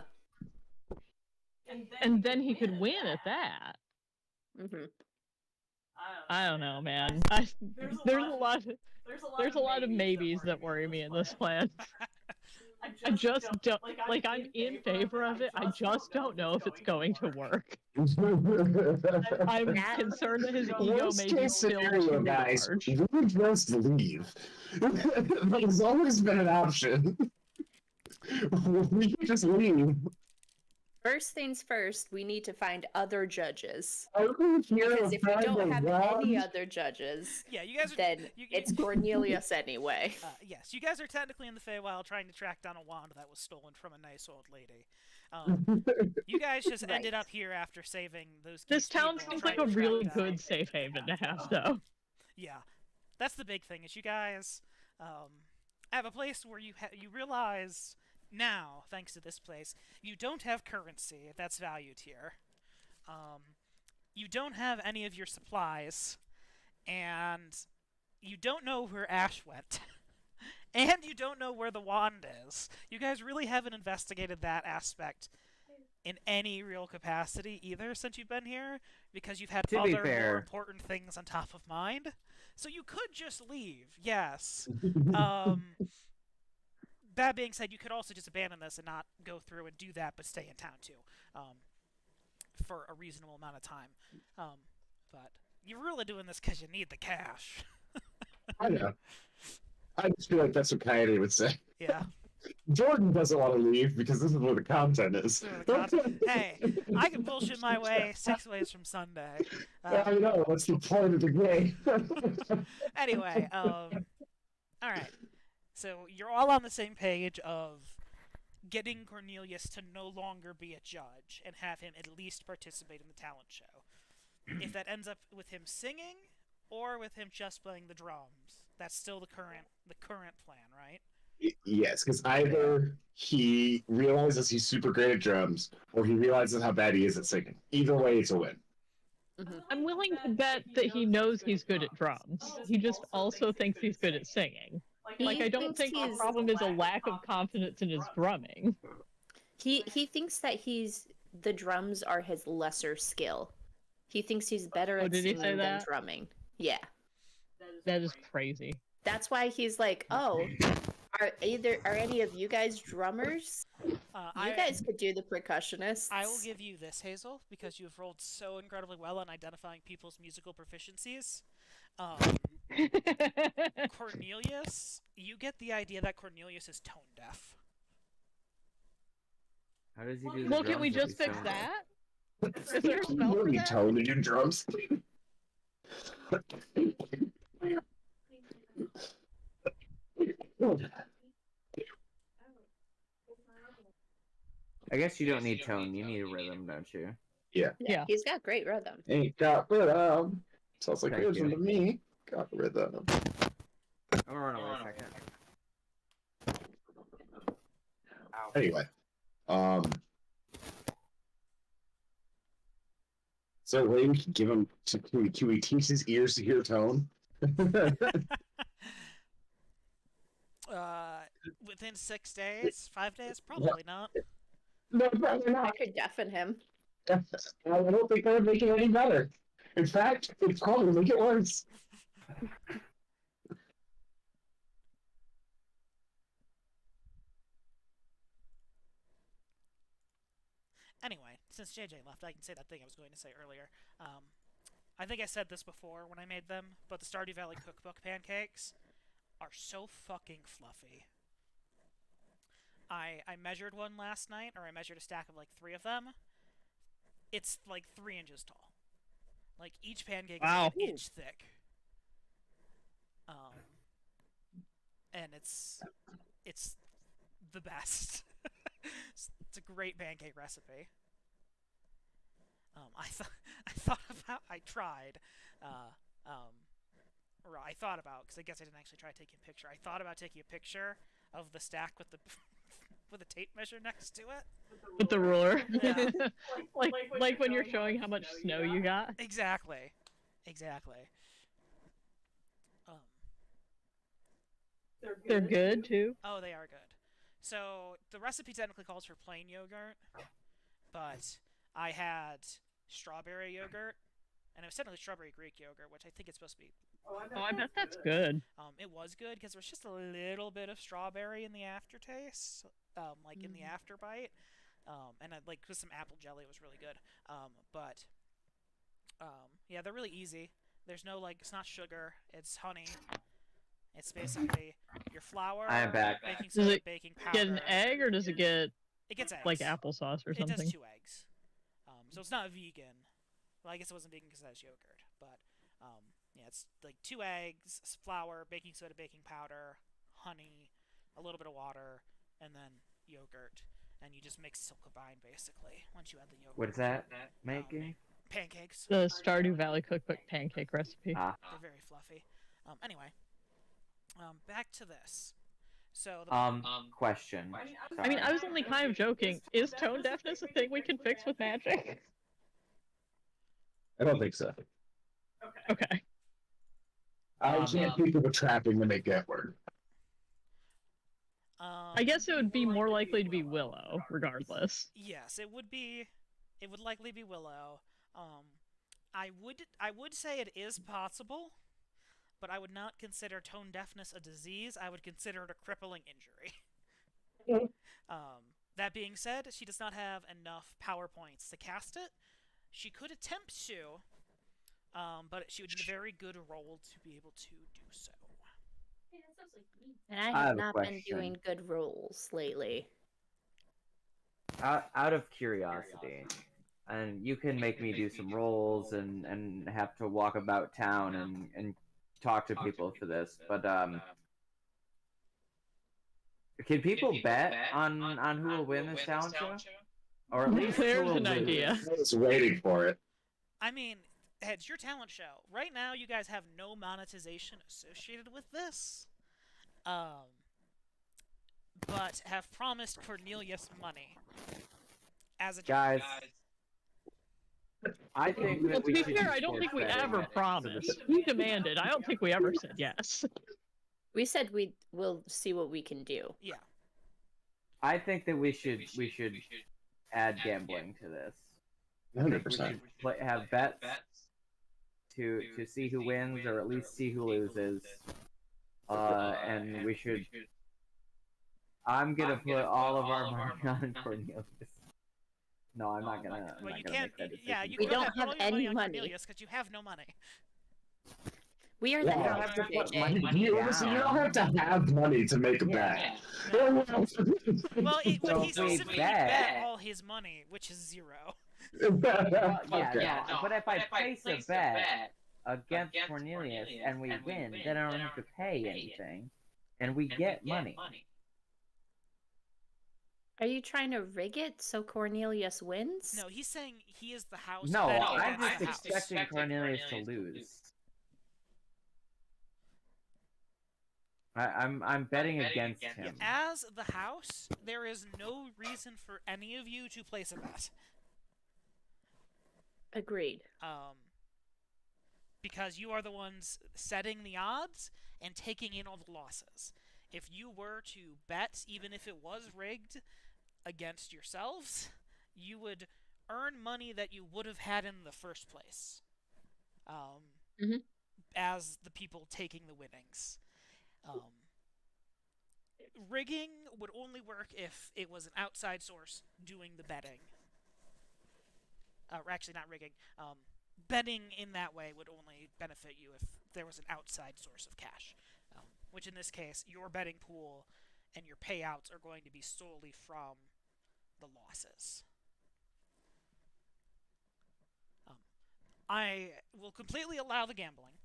[SPEAKER 2] And then he could win at that.
[SPEAKER 5] Hmm.
[SPEAKER 2] I don't know, man. There's a lot of maybes that worry me in this plan. I just don't like. I'm in favor of it. I just don't know if it's going to work. I'm
[SPEAKER 5] That-
[SPEAKER 2] concerned that his ego
[SPEAKER 3] Worst
[SPEAKER 2] may be
[SPEAKER 3] case
[SPEAKER 2] still
[SPEAKER 3] scenario,
[SPEAKER 2] too
[SPEAKER 3] guys,
[SPEAKER 2] large.
[SPEAKER 3] we would just leave. There's always been an option. We could just leave.
[SPEAKER 5] First things first, we need to find other judges.
[SPEAKER 3] I don't hear
[SPEAKER 5] Because if we
[SPEAKER 3] about
[SPEAKER 5] don't
[SPEAKER 3] the
[SPEAKER 5] have
[SPEAKER 3] round.
[SPEAKER 5] any other judges,
[SPEAKER 4] Yeah, you guys are.
[SPEAKER 5] then
[SPEAKER 4] you-
[SPEAKER 5] it's Cornelius anyway.
[SPEAKER 4] Yes, you guys are technically in the Feywild trying to track down a wand that was stolen from a nice old lady. You guys just ended
[SPEAKER 5] Right.
[SPEAKER 4] up here after saving those.
[SPEAKER 2] This
[SPEAKER 4] geese
[SPEAKER 2] town
[SPEAKER 4] people
[SPEAKER 2] seems
[SPEAKER 4] trying
[SPEAKER 2] like a
[SPEAKER 4] to track
[SPEAKER 2] really
[SPEAKER 4] down-
[SPEAKER 2] good safe haven to have, though.
[SPEAKER 4] Yeah, that's the big thing. Is you guys have a place where you realize now, thanks to this place, you don't have currency that's valued here. You don't have any of your supplies, and you don't know where Ash went. And you don't know where the wand is. You guys really haven't investigated that aspect in any real capacity either since you've been here, because you've had
[SPEAKER 1] To be
[SPEAKER 4] other
[SPEAKER 1] fair.
[SPEAKER 4] more important things on top of mind. So you could just leave, yes. That being said, you could also just abandon this and not go through and do that, but stay in town too, for a reasonable amount of time. But you're really doing this because you need the cash.
[SPEAKER 3] I know. I just feel like that's what Coyote would say.
[SPEAKER 4] Yeah.
[SPEAKER 3] Jordan doesn't want to leave because this is where the content is.
[SPEAKER 4] Where the content- Hey, I can bullshit my way 6 ways from Sunday.
[SPEAKER 3] I know, that's the point of the game.
[SPEAKER 4] Anyway, alright. So you're all on the same page of getting Cornelius to no longer be a judge and have him at least participate in the talent show. If that ends up with him singing or with him just playing the drums, that's still the current plan, right?
[SPEAKER 3] Yes, because either he realizes he's super great at drums, or he realizes how bad he is at singing. Either way, it's a win.
[SPEAKER 2] I'm willing to bet that he knows he's good at drums. He just also thinks he's good at singing. Like, I don't think the problem is a lack of confidence in his drumming.
[SPEAKER 5] He thinks that the drums are his lesser skill. He thinks he's better at
[SPEAKER 2] did he say
[SPEAKER 5] singing than
[SPEAKER 2] that?
[SPEAKER 5] drumming. Yeah.
[SPEAKER 2] That is crazy.
[SPEAKER 5] That's why he's like, oh, are any of you guys drummers? You guys could do the percussionists.
[SPEAKER 4] I will give you this, Hazel, because you've rolled so incredibly well on identifying people's musical proficiencies. Cornelius, you get the idea that Cornelius is tone deaf.
[SPEAKER 1] How does he do the
[SPEAKER 2] Well, can
[SPEAKER 1] drums
[SPEAKER 2] we
[SPEAKER 1] if
[SPEAKER 2] just
[SPEAKER 1] he's
[SPEAKER 2] fix
[SPEAKER 1] so-
[SPEAKER 2] that? Is there a spell for
[SPEAKER 3] Really
[SPEAKER 2] that?
[SPEAKER 3] tone to do drums.
[SPEAKER 1] I guess you don't need tone, you need a rhythm, don't you?
[SPEAKER 2] Yeah.
[SPEAKER 5] He's got great rhythm.
[SPEAKER 3] Ain't got rhythm. Sounds like
[SPEAKER 1] Thank
[SPEAKER 3] rhythm
[SPEAKER 1] you.
[SPEAKER 3] to me. Got rhythm.
[SPEAKER 1] I'm gonna run away a second. Ow.
[SPEAKER 3] Anyway, is there a way we can give him? Can we teach his ears to hear tone?
[SPEAKER 4] Within 6 days? 5 days? Probably not.
[SPEAKER 3] No, probably
[SPEAKER 5] I
[SPEAKER 3] not.
[SPEAKER 5] could deafen him.
[SPEAKER 3] I don't think that would make it any better. In fact, it's probably make it worse.
[SPEAKER 4] Anyway, since JJ left, I can say that thing I was going to say earlier. I think I said this before when I made them, but the Stardew Valley cookbook pancakes are so fucking fluffy. I measured one last night, or I measured a stack of like 3 of them. It's like 3 inches tall. Like each pancake is
[SPEAKER 2] Wow.
[SPEAKER 4] like an inch thick. and it's the best. It's a great pancake recipe. I tried, or I thought about, because I guess I didn't actually try taking a picture. I thought about taking a picture of the stack with the with a tape measure next to it.
[SPEAKER 2] With the ruler.
[SPEAKER 4] Yeah.
[SPEAKER 2] like when you're showing how much snow you got.
[SPEAKER 4] Exactly.
[SPEAKER 2] They're good too.
[SPEAKER 4] Oh, they are good. So the recipe technically calls for plain yogurt, but I had strawberry yogurt, and it was technically strawberry Greek yogurt, which I think it's supposed to be.
[SPEAKER 2] Oh, I bet that's good.
[SPEAKER 4] It was good because there was just a little bit of strawberry in the aftertaste, like in the afterbite, and like with some apple jelly, it was really good. Yeah, they're really easy. There's no it's not sugar. It's honey. It's basically your flour,
[SPEAKER 1] I am back.
[SPEAKER 4] baking
[SPEAKER 2] Does
[SPEAKER 4] soda,
[SPEAKER 2] it
[SPEAKER 4] baking powder.
[SPEAKER 2] Get an egg, or does it get
[SPEAKER 4] It gets eggs.
[SPEAKER 2] like applesauce or
[SPEAKER 4] It
[SPEAKER 2] something?
[SPEAKER 4] does 2 eggs. So it's not vegan. Well, I guess it wasn't vegan because it has yogurt. But yeah, it's like 2 eggs, flour, baking soda, baking powder, honey, a little bit of water, and then yogurt. And you just mix till combine basically once you add the yogurt.
[SPEAKER 1] What is that making?
[SPEAKER 4] Pancakes.
[SPEAKER 2] The Stardew Valley Cookbook pancake recipe.
[SPEAKER 4] They're very fluffy. Anyway, back to this. So the
[SPEAKER 1] Question.
[SPEAKER 2] I mean, I was only kind of joking. Is tone deafness a thing we can fix with magic?
[SPEAKER 3] I don't think so.
[SPEAKER 2] Okay.
[SPEAKER 3] I can't think of a trapping to make that work.
[SPEAKER 2] I guess it would be more likely to be Willow, regardless.
[SPEAKER 4] Yes, it would be. It would likely be Willow. I would say it is possible, but I would not consider tone deafness a disease. I would consider it a crippling injury. That being said, she does not have enough power points to cast it. She could attempt to, but she would need a very good roll to be able to do so.
[SPEAKER 5] And I
[SPEAKER 1] I
[SPEAKER 5] have
[SPEAKER 1] have a
[SPEAKER 5] not been
[SPEAKER 1] question.
[SPEAKER 5] doing good rolls lately.
[SPEAKER 1] Out of curiosity, and you can make me do some rolls and have to walk about town and talk to people for this, but can people bet on who will win this talent show? Or at least who
[SPEAKER 2] There's
[SPEAKER 1] will
[SPEAKER 2] an
[SPEAKER 1] lose?
[SPEAKER 2] idea.
[SPEAKER 3] I was waiting for it.
[SPEAKER 4] I mean, it's your talent show. Right now, you guys have no monetization associated with this. But have promised Cornelius money. As a
[SPEAKER 1] Guys, I think
[SPEAKER 2] Well,
[SPEAKER 1] that
[SPEAKER 2] to
[SPEAKER 1] we
[SPEAKER 2] be
[SPEAKER 1] should
[SPEAKER 2] fair,
[SPEAKER 1] do
[SPEAKER 2] I don't think we
[SPEAKER 1] sports
[SPEAKER 2] ever
[SPEAKER 1] betting.
[SPEAKER 2] promised. We demanded. I don't think we ever said yes.
[SPEAKER 5] We said we will see what we can do.
[SPEAKER 4] Yeah.
[SPEAKER 1] I think that we should add gambling to this. I think we
[SPEAKER 3] 100%.
[SPEAKER 1] should have bets to see who wins or at least see who loses. And we should. I'm gonna put all of our money on Cornelius. No, I'm not gonna. I'm
[SPEAKER 4] Well,
[SPEAKER 1] not
[SPEAKER 4] you
[SPEAKER 1] gonna
[SPEAKER 4] can't.
[SPEAKER 1] make that decision.
[SPEAKER 4] Yeah, you
[SPEAKER 5] We
[SPEAKER 4] could
[SPEAKER 5] don't
[SPEAKER 4] have
[SPEAKER 5] have
[SPEAKER 4] all your
[SPEAKER 5] any
[SPEAKER 4] money on
[SPEAKER 5] money.
[SPEAKER 4] Cornelius because you have no money.
[SPEAKER 5] We are
[SPEAKER 3] Yeah.
[SPEAKER 5] the
[SPEAKER 3] You don't
[SPEAKER 5] house,
[SPEAKER 1] have to put
[SPEAKER 5] JJ.
[SPEAKER 1] money
[SPEAKER 3] You, listen, you don't have to have money to make a bet.
[SPEAKER 4] Well, but
[SPEAKER 1] So
[SPEAKER 4] he
[SPEAKER 1] if we
[SPEAKER 4] specifically
[SPEAKER 1] bet-
[SPEAKER 4] bet all his money, which is 0.
[SPEAKER 1] Well,
[SPEAKER 3] Okay.
[SPEAKER 1] no, but if I place a bet against Cornelius and we win, then I don't have to pay anything, and we get money.
[SPEAKER 5] Are you trying to rig it so Cornelius wins?
[SPEAKER 4] No, he's saying he is the house.
[SPEAKER 1] No,
[SPEAKER 4] betting
[SPEAKER 1] I'm
[SPEAKER 4] against
[SPEAKER 1] just
[SPEAKER 4] the house.
[SPEAKER 1] expecting Cornelius to lose. I'm betting against him.
[SPEAKER 4] As the house, there is no reason for any of you to place a bet.
[SPEAKER 5] Agreed.
[SPEAKER 4] Because you are the ones setting the odds and taking in all the losses. If you were to bet, even if it was rigged, against yourselves, you would earn money that you would have had in the first place.
[SPEAKER 5] Mhm.
[SPEAKER 4] As the people taking the winnings. Rigging would only work if it was an outside source doing the betting. Or actually, not rigging. Betting in that way would only benefit you if there was an outside source of cash. Which in this case, your betting pool and your payouts are going to be solely from the losses. I will completely allow the gambling.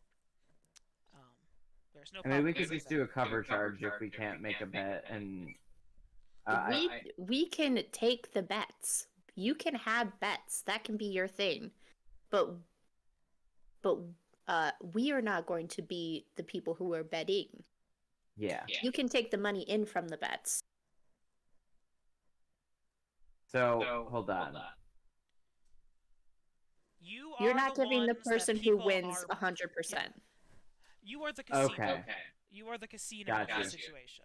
[SPEAKER 4] There's no
[SPEAKER 1] I mean, we
[SPEAKER 4] problem
[SPEAKER 1] could just
[SPEAKER 4] saying
[SPEAKER 1] do a
[SPEAKER 4] that.
[SPEAKER 1] cover charge if we can't make a bet, and
[SPEAKER 5] We can take the bets. You can have bets. That can be your thing. But we are not going to be the people who are betting.
[SPEAKER 1] yeah.
[SPEAKER 5] You can take the money in from the bets.
[SPEAKER 1] So hold on.
[SPEAKER 5] You're not giving the
[SPEAKER 4] ones that
[SPEAKER 5] person who
[SPEAKER 4] people
[SPEAKER 5] wins
[SPEAKER 4] are-
[SPEAKER 5] 100%.
[SPEAKER 4] You are the casino.
[SPEAKER 1] Okay.
[SPEAKER 4] You are the casino in
[SPEAKER 1] Gotcha.
[SPEAKER 4] this situation.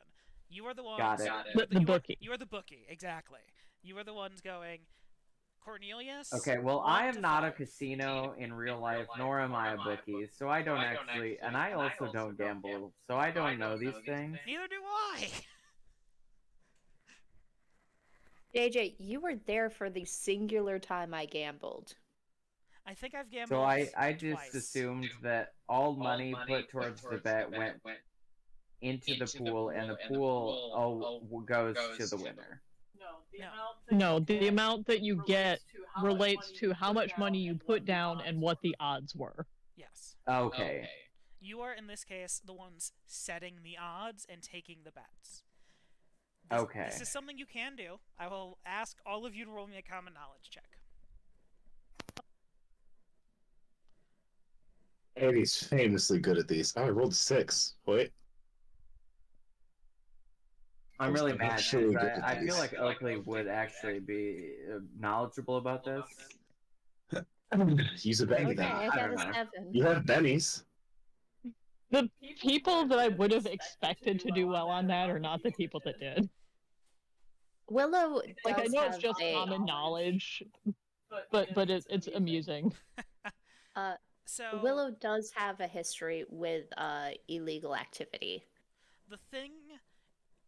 [SPEAKER 4] You are the ones.
[SPEAKER 1] Got it.
[SPEAKER 4] You are
[SPEAKER 2] The bookie.
[SPEAKER 4] You are the bookie, exactly. You are the ones going, Cornelius.
[SPEAKER 1] Okay, well,
[SPEAKER 4] 1
[SPEAKER 1] I am
[SPEAKER 4] to
[SPEAKER 1] not a
[SPEAKER 4] 5."
[SPEAKER 1] casino in real life, nor am I a bookie, so I don't actually, and I also don't gamble, so I don't know these things.
[SPEAKER 4] Neither do I.
[SPEAKER 5] JJ, you were there for the singular time I gambled.
[SPEAKER 4] I think I've gambled.
[SPEAKER 1] So I just
[SPEAKER 4] twice.
[SPEAKER 1] assumed that all money put towards the bet went into the pool, and the pool goes to the winner.
[SPEAKER 2] No, the amount that you get relates to how much money you put down and what the odds were.
[SPEAKER 4] Yes.
[SPEAKER 1] Okay.
[SPEAKER 4] You are, in this case, the ones setting the odds and taking the bets.
[SPEAKER 1] Okay.
[SPEAKER 4] This is something you can do. I will ask all of you to roll me a common knowledge check.
[SPEAKER 3] Eddie's famously good at these. Oh, I rolled a 6. Wait.
[SPEAKER 1] I'm really
[SPEAKER 3] I'm
[SPEAKER 1] mad
[SPEAKER 3] actually
[SPEAKER 1] because
[SPEAKER 3] good at
[SPEAKER 1] I feel
[SPEAKER 3] these.
[SPEAKER 1] like Oakley would actually be knowledgeable about this.
[SPEAKER 3] Use a Benny
[SPEAKER 5] Okay,
[SPEAKER 3] then.
[SPEAKER 5] I
[SPEAKER 1] I
[SPEAKER 5] got
[SPEAKER 1] don't
[SPEAKER 5] a
[SPEAKER 1] know.
[SPEAKER 5] 7.
[SPEAKER 3] You have Bennies.
[SPEAKER 2] The people that I would have expected to do well on that are not the people that did.
[SPEAKER 5] Willow
[SPEAKER 2] Like, I
[SPEAKER 5] does
[SPEAKER 2] know it's
[SPEAKER 5] have
[SPEAKER 2] just
[SPEAKER 5] a,
[SPEAKER 2] common knowledge, but it's amusing.
[SPEAKER 4] So
[SPEAKER 5] Willow does have a history with illegal activity.
[SPEAKER 4] the thing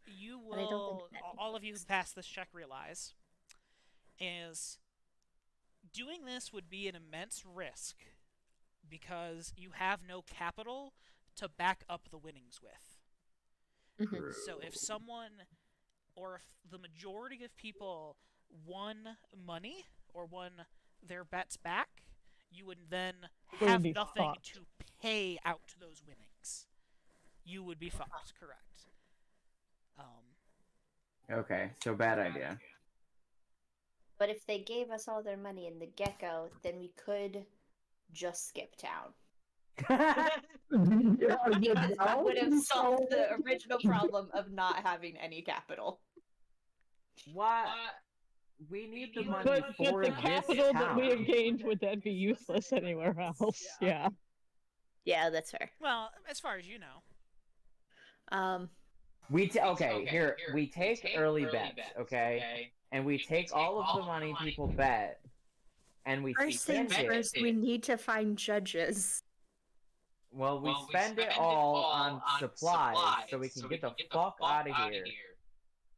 [SPEAKER 4] you
[SPEAKER 5] But I don't think
[SPEAKER 4] will,
[SPEAKER 5] that
[SPEAKER 4] all of you who pass this check realize, is doing this would be an immense risk because you have no capital to back up the winnings with.
[SPEAKER 5] Mhm.
[SPEAKER 4] So if someone, or if the majority of people won money or won their bets back, you would then
[SPEAKER 2] They would
[SPEAKER 4] have
[SPEAKER 2] be
[SPEAKER 4] nothing
[SPEAKER 2] fucked.
[SPEAKER 4] to pay out those winnings. You would be fucked, correct.
[SPEAKER 1] Okay, so bad idea.
[SPEAKER 5] But if they gave us all their money in the get-go, then we could just skip town. Because that would have solved the original problem of not having any capital.
[SPEAKER 1] What? We need the money
[SPEAKER 2] But
[SPEAKER 1] for
[SPEAKER 2] the
[SPEAKER 1] this
[SPEAKER 2] capital that we have
[SPEAKER 1] town.
[SPEAKER 2] gained would then be useless anywhere else. Yeah.
[SPEAKER 5] Yeah, that's fair.
[SPEAKER 4] Well, as far as you know.
[SPEAKER 1] Okay, here we take early bets, okay, and we take all of the money people bet, and we
[SPEAKER 5] First
[SPEAKER 1] spend
[SPEAKER 5] things
[SPEAKER 1] it.
[SPEAKER 5] first, we need to find judges.
[SPEAKER 1] Well, we spend it all on supplies, so we can get the fuck out of here.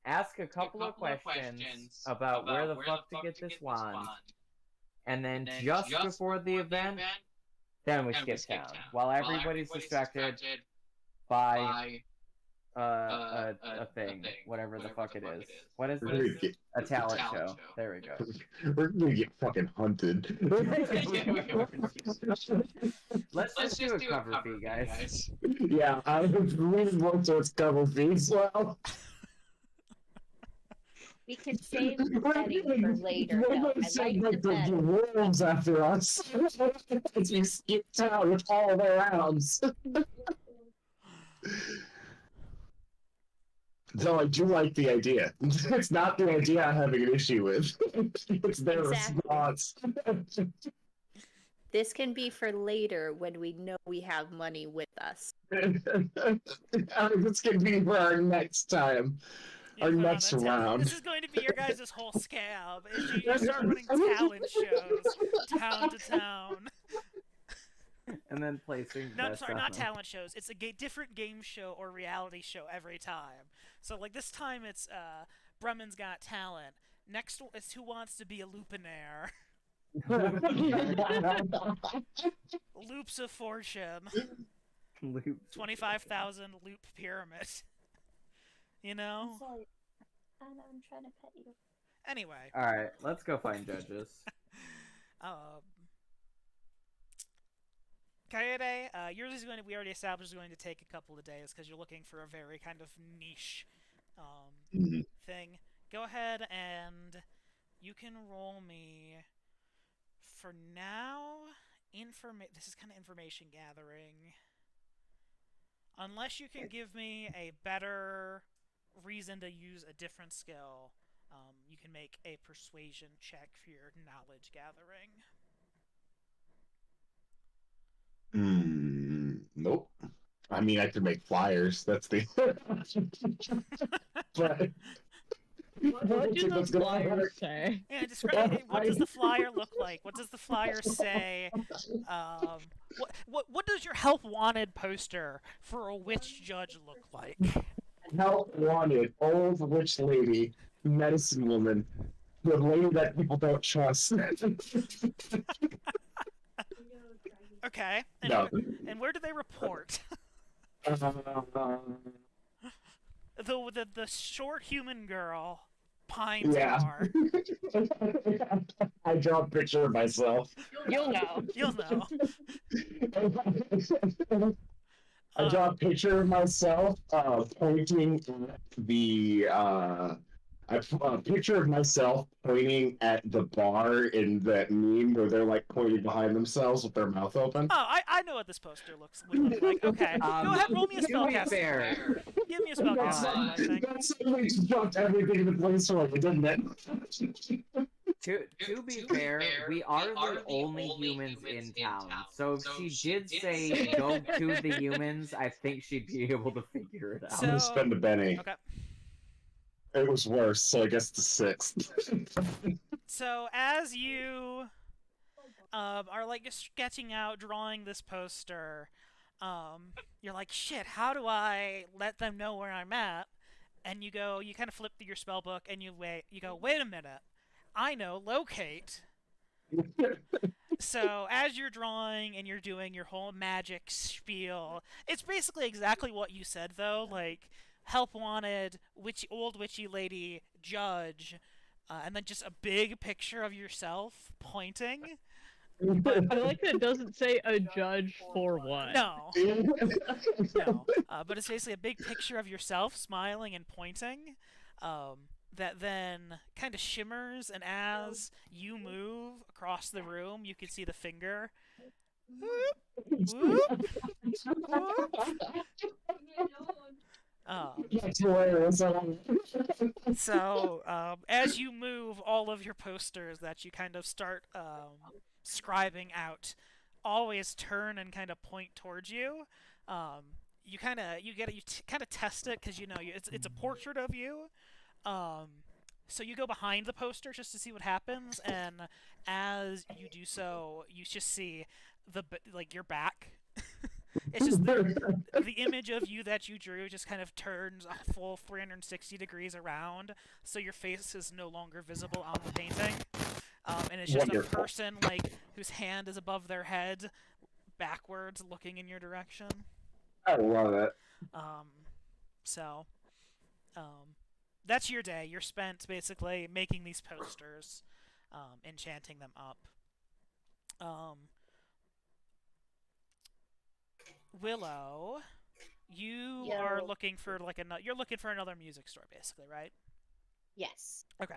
[SPEAKER 1] Ask a couple of questions about where the fuck to get this wand, and then just before the event, then we skip town while everybody's distracted by a thing, whatever the fuck it is. What is
[SPEAKER 3] We're gonna
[SPEAKER 1] this?
[SPEAKER 3] get,
[SPEAKER 1] A talent show. There we go.
[SPEAKER 3] we're gonna get fucking hunted.
[SPEAKER 1] Let's just do a cover fee, guys.
[SPEAKER 3] Yeah, I was really want to cover fees. Well,
[SPEAKER 5] We could save the betting for later,
[SPEAKER 3] we're
[SPEAKER 5] though.
[SPEAKER 3] gonna
[SPEAKER 5] I
[SPEAKER 3] send
[SPEAKER 5] like the
[SPEAKER 3] the
[SPEAKER 5] bet.
[SPEAKER 3] wolves after us as we skip town with all their rounds. Though I do like the idea. It's not the idea I'm having an issue with. It's their
[SPEAKER 5] Exactly.
[SPEAKER 3] response.
[SPEAKER 5] This can be for later when we know we have money with us.
[SPEAKER 3] This can be for our next time.
[SPEAKER 4] You
[SPEAKER 3] Our
[SPEAKER 4] put on
[SPEAKER 3] next
[SPEAKER 4] a
[SPEAKER 3] round.
[SPEAKER 4] This is going to be your guys' whole scab. Is you start running talent shows, town to town.
[SPEAKER 1] And then placing.
[SPEAKER 4] No, I'm
[SPEAKER 1] best
[SPEAKER 4] sorry, not
[SPEAKER 1] on them.
[SPEAKER 4] talent shows. It's a different game show or reality show every time. So, like, this time it's Bremen's Got Talent. Next is Who Wants to Be a Lupinaire. Loops of Fortune.
[SPEAKER 1] Loops.
[SPEAKER 4] 25,000 loop pyramid. You know?
[SPEAKER 6] Sorry, I'm trying to pet you.
[SPEAKER 4] Anyway.
[SPEAKER 1] All right, let's go find judges.
[SPEAKER 4] Kaede, yours is going to, we already established, is going to take a couple of days because you're looking for a very kind of niche
[SPEAKER 3] Mhm.
[SPEAKER 4] thing. Go ahead and you can roll me, for now, this is kind of information gathering. Unless you can give me a better reason to use a different skill, you can make a persuasion check for your knowledge gathering.
[SPEAKER 3] Nope. I mean, I could make flyers. That's the. But
[SPEAKER 2] What do the flyers say?
[SPEAKER 4] Yeah, describe it. What does the flyer look like? What does the flyer say? What does your help wanted poster for a witch judge look like?
[SPEAKER 3] Help wanted, old witch lady, medicine woman, the lady that people don't trust.
[SPEAKER 4] Okay. And,
[SPEAKER 3] No.
[SPEAKER 4] and where do they report? The short human girl, Pine
[SPEAKER 3] Yeah.
[SPEAKER 4] Tar.
[SPEAKER 3] I draw a picture of myself.
[SPEAKER 2] You'll know.
[SPEAKER 4] You'll know.
[SPEAKER 3] I draw a picture of myself pointing at the a picture of myself pointing at the bar in that meme where they're like pointing behind themselves with their mouth open.
[SPEAKER 4] Oh, I know what this poster would look like. Okay, go ahead, roll me a
[SPEAKER 1] To be
[SPEAKER 4] spellcasting.
[SPEAKER 1] fair,
[SPEAKER 4] Give me a spellcasting thing.
[SPEAKER 3] That suddenly just dropped everything into place for me, didn't it?
[SPEAKER 1] to be fair, we are the only humans in town. So if she did say go to the humans, I think she'd be able to figure it out.
[SPEAKER 3] I'm gonna
[SPEAKER 4] So-
[SPEAKER 3] spend a Benny.
[SPEAKER 4] Okay.
[SPEAKER 3] It was worse, so I guess the 6th.
[SPEAKER 4] So as you are like just sketching out, drawing this poster, you're like, shit, how do I let them know where I'm at? And you kind of flip through your spell book and you go, wait a minute, I know, locate. So as you're drawing and you're doing your whole magic spiel, it's basically exactly what you said though, like help wanted, old witchy lady, judge, and then just a big picture of yourself pointing.
[SPEAKER 2] I like that it doesn't say a judge for what.
[SPEAKER 4] No, no. But it's basically a big picture of yourself smiling and pointing. That then kind of shimmers, and as you move across the room, you can see the finger. Whoop, whoop, whoop.
[SPEAKER 3] That's hilarious.
[SPEAKER 4] So, as you move all of your posters that you kind of start scribing out, always turn and kind of point towards you. You kind of test it because it's a portrait of you. So you go behind the poster just to see what happens, and as you do so, you just see your back. It's just the image of you that you drew just kind of turns a full 360 degrees around, so your face is no longer visible on the painting. And it's just
[SPEAKER 3] Wonderful.
[SPEAKER 4] a person whose hand is above their head, backwards, looking in your direction.
[SPEAKER 3] I love it.
[SPEAKER 4] So, that's your day. You're spent basically making these posters, enchanting them up. Willow, you
[SPEAKER 5] Yo.
[SPEAKER 4] are looking for you're looking for another music store, basically, right?
[SPEAKER 5] Yes.
[SPEAKER 4] Okay.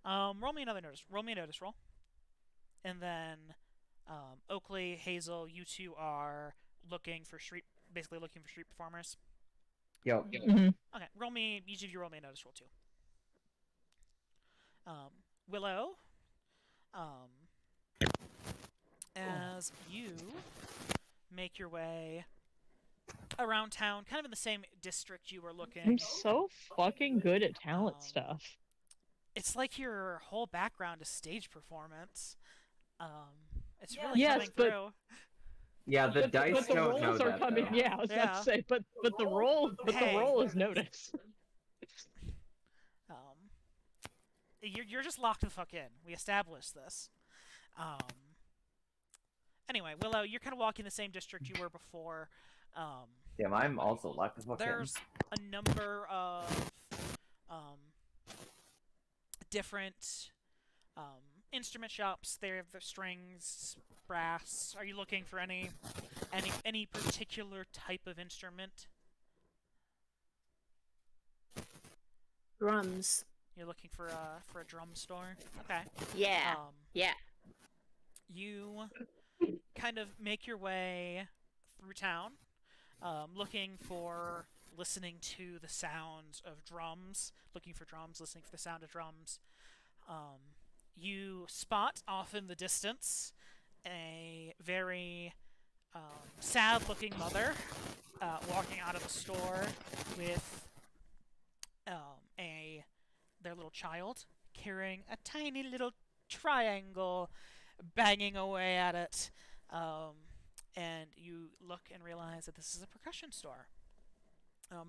[SPEAKER 4] Roll me another notice. Roll me a notice roll. And then, Oakley, Hazel, you two are basically looking for street performers.
[SPEAKER 1] Yo,
[SPEAKER 2] Mhm.
[SPEAKER 4] Okay, each of you roll me a notice roll too. Willow, as you make your way around town, kind of in the same district you were looking.
[SPEAKER 2] I'm so fucking good at talent stuff.
[SPEAKER 4] It's like your whole background is stage performance. It's really
[SPEAKER 2] Yes,
[SPEAKER 4] coming
[SPEAKER 2] but-
[SPEAKER 4] through.
[SPEAKER 1] yeah, the
[SPEAKER 2] but
[SPEAKER 1] dice
[SPEAKER 2] the
[SPEAKER 1] don't know
[SPEAKER 2] rolls are
[SPEAKER 1] that.
[SPEAKER 2] coming.
[SPEAKER 1] though.
[SPEAKER 2] Yeah, I was about
[SPEAKER 4] Yeah.
[SPEAKER 2] to say, but the roll is noticed.
[SPEAKER 4] You're just locked the fuck in. We established this. Anyway, Willow, you're kind of walking the same district you were before.
[SPEAKER 1] Damn, I'm also locked the fuck in.
[SPEAKER 4] There's a number of different instrument shops. They have the strings, brass. Are you looking for any particular type of instrument?
[SPEAKER 5] Drums.
[SPEAKER 4] You're looking for a drum store? Okay.
[SPEAKER 5] Yeah. Yeah.
[SPEAKER 4] You kind of make your way through town, looking for listening to the sounds of drums, looking for drums, listening for the sound of drums. You spot off in the distance a very sad-looking mother walking out of a store with their little child carrying a tiny little triangle, banging away at it. And you look and realize that this is a percussion store.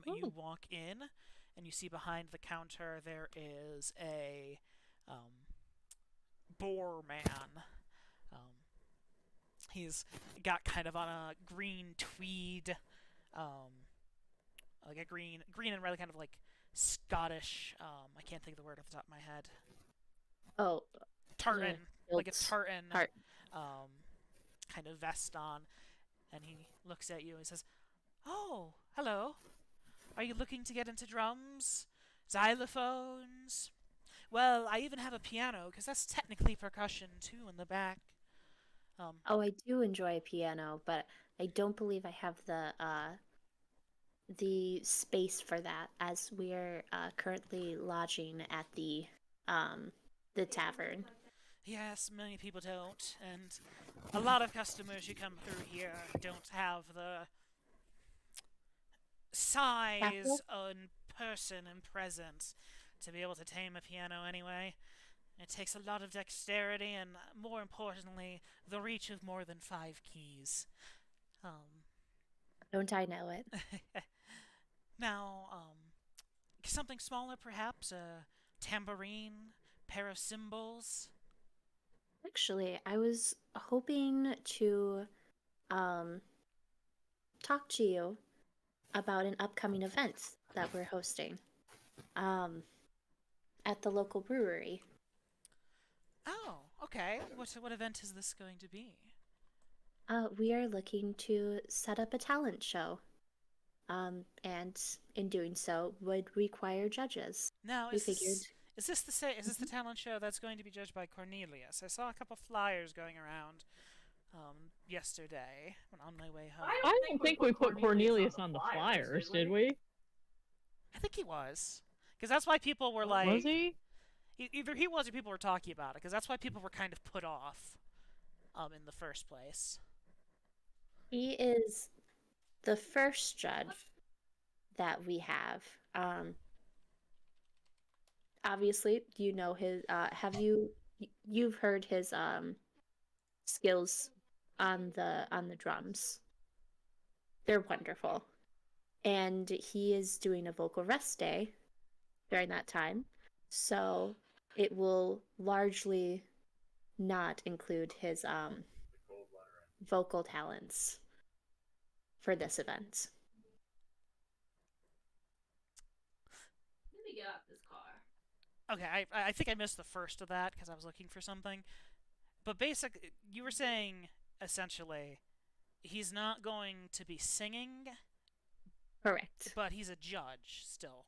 [SPEAKER 4] You walk in, and you see behind the counter there is a boar man. He's got kind of on a green tweed, like a green and red, kind of like Scottish. I can't think of the word off the top of my head.
[SPEAKER 5] Oh,
[SPEAKER 4] tartan, like a
[SPEAKER 5] kilts.
[SPEAKER 4] tartan,
[SPEAKER 5] Tart-
[SPEAKER 4] kind of vest on, and he looks at you and says, "Oh, hello. Are you looking to get into drums, xylophones? Well, I even have a piano, because that's technically percussion too in the back."
[SPEAKER 5] Oh, I do enjoy piano, but I don't believe I have the space for that, as we're currently lodging at the tavern.
[SPEAKER 4] Yes, many people don't, and a lot of customers who come through here don't have the size
[SPEAKER 5] Capital?
[SPEAKER 4] and person and presence to be able to tame a piano anyway. It takes a lot of dexterity and, more importantly, the reach of more than 5 keys.
[SPEAKER 5] Don't I know it?
[SPEAKER 4] Now, something smaller perhaps? A tambourine? Pair of cymbals?
[SPEAKER 5] Actually, I was hoping to talk to you about an upcoming event that we're hosting at the local brewery.
[SPEAKER 4] Oh, okay. What event is this going to be?
[SPEAKER 5] We are looking to set up a talent show. And in doing so would require judges.
[SPEAKER 4] Now,
[SPEAKER 5] We
[SPEAKER 4] is
[SPEAKER 5] figured
[SPEAKER 4] this the talent show that's going to be judged by Cornelius? I saw a couple flyers going around yesterday when on my way home.
[SPEAKER 2] I don't think we put Cornelius on the flyers, did we?
[SPEAKER 4] I think he was, because that's why people were like,
[SPEAKER 2] Was he?
[SPEAKER 4] Either he was or people were talking about it, because that's why people were kind of put off in the first place.
[SPEAKER 5] he is the first judge that we have. Obviously, you know his. You've heard his skills on the drums? They're wonderful, and he is doing a vocal rest day during that time, so it will largely not include his vocal talents for this event.
[SPEAKER 6] Let me get out this car.
[SPEAKER 4] Okay, I think I missed the first of that because I was looking for something. But basically, you were saying, essentially, he's not going to be singing,
[SPEAKER 5] Correct.
[SPEAKER 4] but he's a judge still.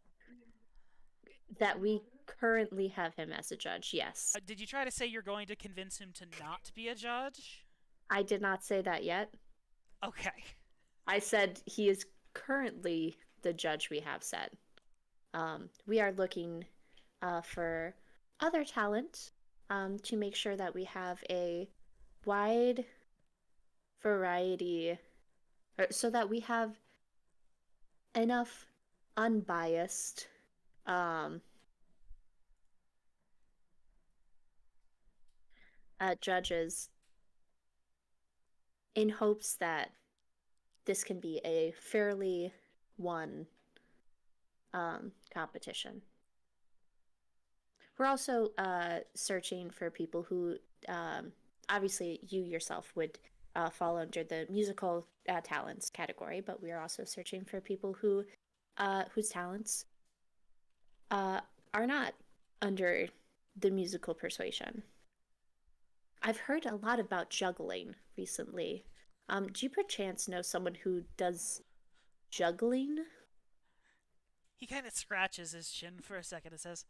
[SPEAKER 5] That we currently have him as a judge, yes.
[SPEAKER 4] Did you try to say you're going to convince him to not be a judge?
[SPEAKER 5] I did not say that yet.
[SPEAKER 4] Okay.
[SPEAKER 5] I said he is currently the judge we have set. We are looking for other talent to make sure that we have a wide variety, so that we have enough unbiased judges, in hopes that this can be a fairly won competition. We're also searching for people who, obviously, you yourself would fall under the musical talents category, but we are also searching for people who, whose talents are not under the musical persuasion. I've heard a lot about juggling recently. Do you perchance know someone who does juggling?
[SPEAKER 4] He kind of scratches his chin for a second and says,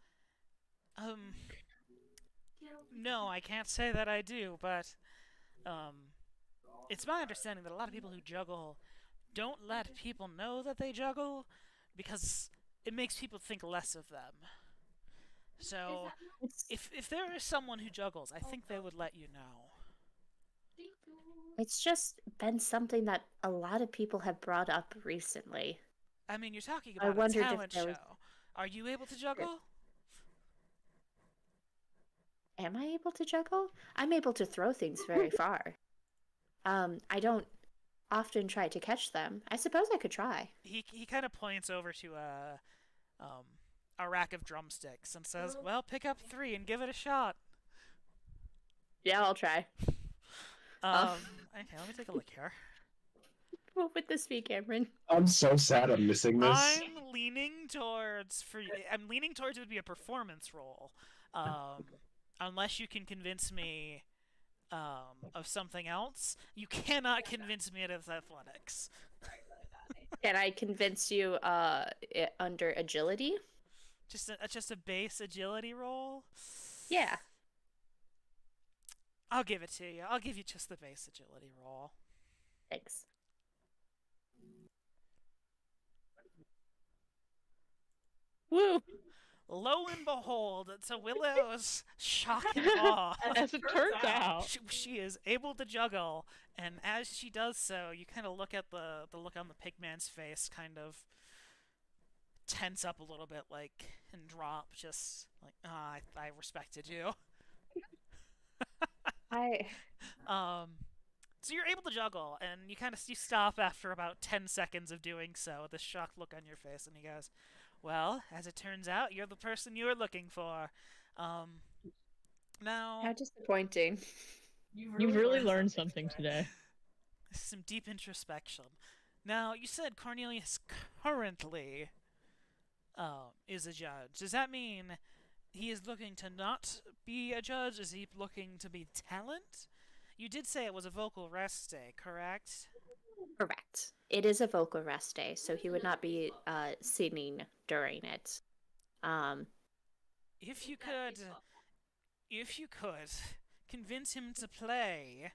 [SPEAKER 4] no, I can't say that I do, but, it's my understanding that a lot of people who juggle don't let people know that they juggle because it makes people think less of them. So, if there is someone who juggles, I think they would let you know.
[SPEAKER 5] It's just been something that a lot of people have brought up recently.
[SPEAKER 4] I mean, you're talking
[SPEAKER 5] I
[SPEAKER 4] about a
[SPEAKER 5] wondered if
[SPEAKER 4] talent
[SPEAKER 5] there
[SPEAKER 4] show.
[SPEAKER 5] was-
[SPEAKER 4] Are you able to juggle?
[SPEAKER 5] Am I able to juggle? I'm able to throw things very far. I don't often try to catch them. I suppose I could try.
[SPEAKER 4] He kind of points over to a rack of drumsticks and says, "Well, pick up 3 and give it a shot."
[SPEAKER 5] Yeah, I'll try.
[SPEAKER 4] Okay, let me take a look here.
[SPEAKER 5] What would this be, Cameron?
[SPEAKER 3] I'm so sad I'm missing this.
[SPEAKER 4] I'm leaning towards it would be a performance role. Unless you can convince me of something else, you cannot convince me it is athletics.
[SPEAKER 5] Can I convince you under agility?
[SPEAKER 4] Just a base agility roll?
[SPEAKER 5] Yeah.
[SPEAKER 4] I'll give it to you. I'll give you just the base agility roll.
[SPEAKER 5] Thanks. Woo!
[SPEAKER 4] Lo and behold, to Willow's shock and awe,
[SPEAKER 2] As it turns out.
[SPEAKER 4] she is able to juggle, and as she does so, you kind of look at the look on the pigman's face, kind of tense up a little bit, like, and drop, just like, I respected you. So you're able to juggle, and you stop after about 10 seconds of doing so, with this shocked look on your face, and he goes, "Well, as it turns out, you're the person you were looking for. Now,
[SPEAKER 5] How disappointing.
[SPEAKER 2] You've really learned something today.
[SPEAKER 4] some deep introspection. Now, you said Cornelius currently is a judge. Does that mean he is looking to not be a judge? Is he looking to be talent? You did say it was a vocal rest day, correct?
[SPEAKER 5] Correct. It is a vocal rest day, so he would not be singing during it.
[SPEAKER 4] If you could convince him to play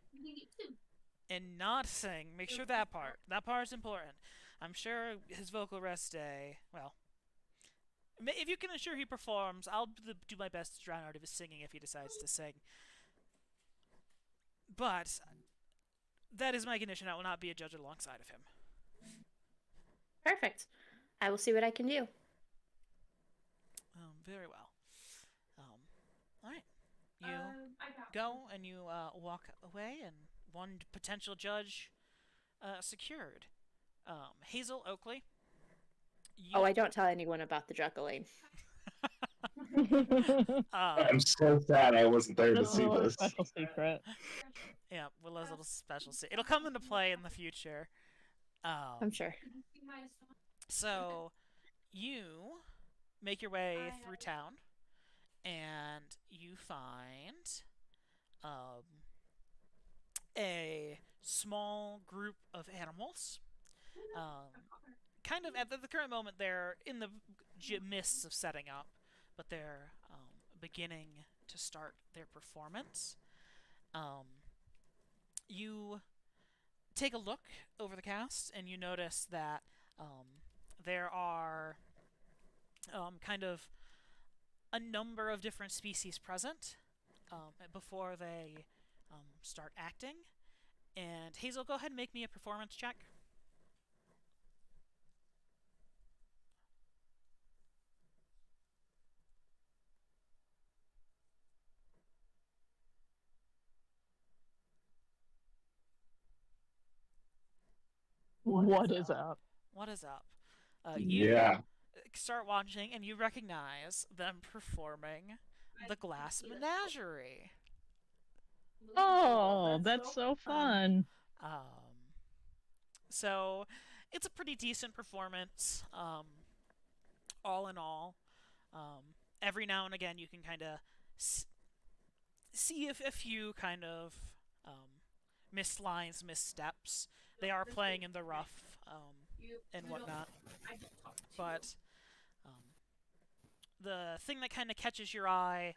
[SPEAKER 4] and not sing, make sure that part's important. I'm sure his vocal rest day, well, if you can ensure he performs, I'll do my best to drown out of his singing if he decides to sing. But that is my condition. I will not be a judge alongside of him.
[SPEAKER 5] Perfect. I will see what I can do.
[SPEAKER 4] Very well. All right. You go and you walk away, and one potential judge secured. Hazel Oakley.
[SPEAKER 5] Oh, I don't tell anyone about the juggling.
[SPEAKER 3] I'm so sad I wasn't there to see
[SPEAKER 2] Oh,
[SPEAKER 3] this.
[SPEAKER 2] special secret.
[SPEAKER 4] Yeah, Willow's little special. It'll come into play in the future.
[SPEAKER 5] I'm sure.
[SPEAKER 4] So, you make your way through town, and you find a small group of animals. Kind of at the current moment, they're in the midst of setting up, but they're beginning to start their performance. You take a look over the cast, and you notice that there are kind of a number of different species present before they start acting. And Hazel, go ahead and make me a performance check.
[SPEAKER 2] What is up?
[SPEAKER 4] What is up? You
[SPEAKER 3] Yeah.
[SPEAKER 4] start watching, and you recognize them performing the Glass Menagerie.
[SPEAKER 2] Oh, that's so fun.
[SPEAKER 4] So it's a pretty decent performance, all in all. Every now and again, you can kind of see a few kind of missed lines, missteps. They are playing in the rough and whatnot, but the thing that kind of catches your eye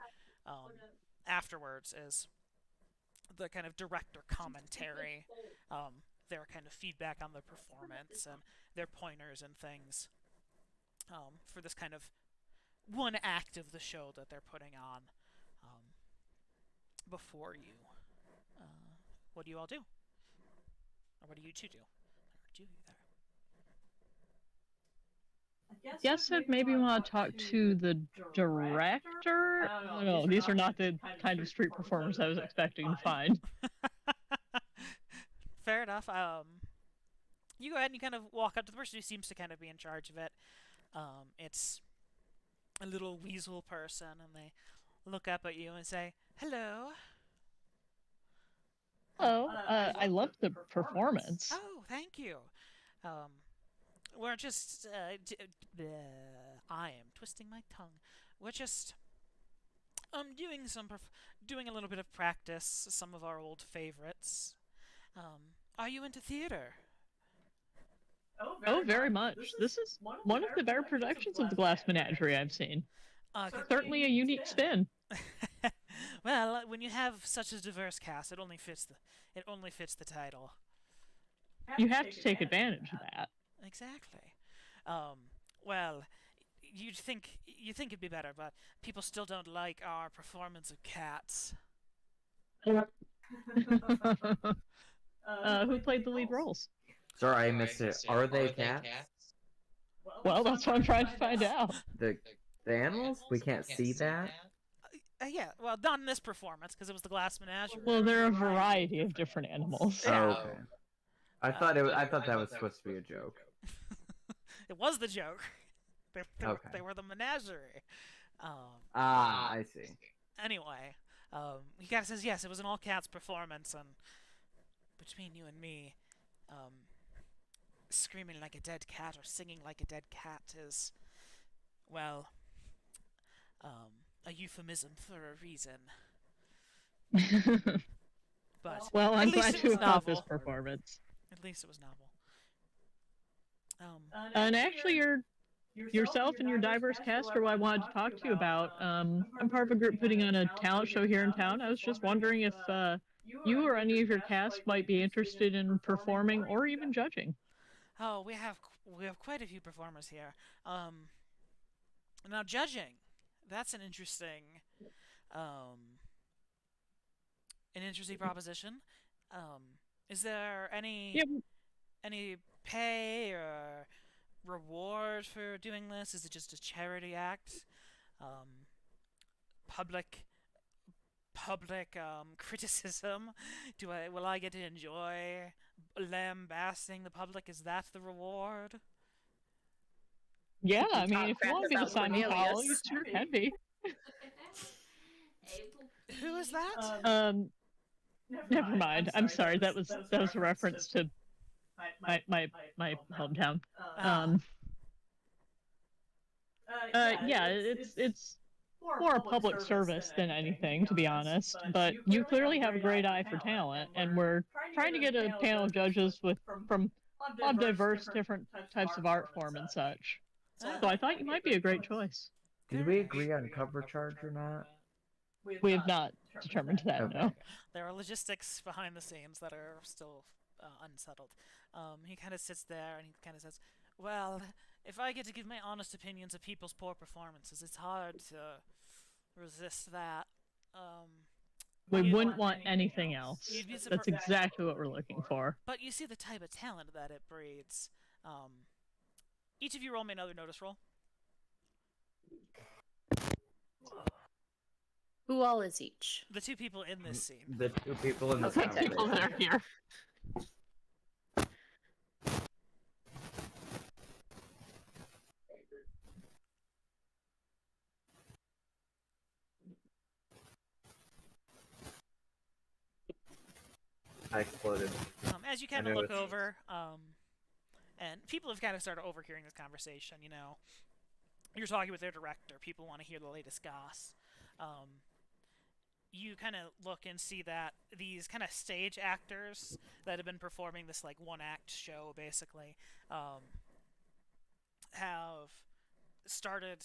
[SPEAKER 4] afterwards is the kind of director commentary, their kind of feedback on the performance and their pointers and things for this kind of one act of the show that they're putting on before you. What do you all do? Or what do you two do? Or do you there?
[SPEAKER 2] I guess I'd maybe want to talk to the director. I don't know. These are not the kind of street performers I was expecting to find.
[SPEAKER 4] Fair enough. You go ahead and you kind of walk up to the person who seems to kind of be in charge of it. It's a little weasel person, and they look up at you and say, "Hello."
[SPEAKER 2] Hello. I loved the performance.
[SPEAKER 4] Oh, thank you. We're just. I am twisting my tongue. We're just. Doing a little bit of practice. Some of our old favorites. Are you into theater?
[SPEAKER 2] Oh, very much. This is one of the better productions of the Glass Menagerie I've seen. Certainly a unique spin.
[SPEAKER 4] Well, when you have such a diverse cast, it only fits the title.
[SPEAKER 2] You have to take advantage of that.
[SPEAKER 4] Exactly. Well, you think it'd be better, but people still don't like our performance of cats.
[SPEAKER 2] Who played the lead roles?
[SPEAKER 1] Sorry, I missed it. Are they cats?
[SPEAKER 2] Well, that's what I'm trying to find out.
[SPEAKER 1] The animals? We can't see that?
[SPEAKER 4] Yeah, well, not in this performance, because it was the Glass Menagerie.
[SPEAKER 2] Well, there are a variety of different animals.
[SPEAKER 1] Oh, okay. I thought that was supposed to be a joke.
[SPEAKER 4] It was the joke.
[SPEAKER 1] Okay.
[SPEAKER 4] They were the menagerie.
[SPEAKER 1] I see.
[SPEAKER 4] Anyway, he kind of says, yes, it was an all-cats performance, and between you and me, screaming like a dead cat or singing like a dead cat is, well, a euphemism for a reason. But
[SPEAKER 2] well, I'm glad to have caught this
[SPEAKER 4] novel.
[SPEAKER 2] performance.
[SPEAKER 4] At least it was novel.
[SPEAKER 2] And actually, yourself and your diverse cast are what I wanted to talk to you about. I'm part of a group putting on a talent show here in town. I was just wondering if you or any of your cast might be interested in performing or even judging.
[SPEAKER 4] Oh, we have quite a few performers here. Now judging, that's an interesting proposition. Is there any pay or reward for doing this? Is it just a charity act? Public criticism? Will I get to enjoy lambasting the public? Is that the reward?
[SPEAKER 2] Yeah, I mean, if you want to be the Simon Cowell, you sure can be.
[SPEAKER 4] Who is that?
[SPEAKER 2] Never mind. I'm sorry. That was a reference to my hometown. Yeah, it's more a public service than anything, to be honest. But you clearly have a great eye for talent, and we're trying to get a panel of judges from a lot of diverse, different types of art form and such. So I thought you might be a great choice.
[SPEAKER 1] Did we agree on cover charge or not?
[SPEAKER 2] We have not determined that,
[SPEAKER 1] Okay.
[SPEAKER 2] no.
[SPEAKER 4] There are logistics behind the scenes that are still unsettled. He kind of sits there and he kind of says, well, if I get to give my honest opinions of people's poor performances, it's hard to resist that.
[SPEAKER 2] We wouldn't want anything else.
[SPEAKER 4] You'd be
[SPEAKER 2] That's exactly what we're looking for.
[SPEAKER 4] But you see the type of talent that it breeds. Each of you roll me another notice roll.
[SPEAKER 5] Who all is each?
[SPEAKER 4] The two people in this scene.
[SPEAKER 1] The two people in the
[SPEAKER 5] Okay,
[SPEAKER 1] conversation.
[SPEAKER 2] People that are here.
[SPEAKER 1] I exploded.
[SPEAKER 4] As you kind of look over, and people have kind of started overhearing this conversation, you know. You're talking with their director. People want to hear the latest goss. you kind of look and see that these kind of stage actors that have been performing this like one-act show basically have started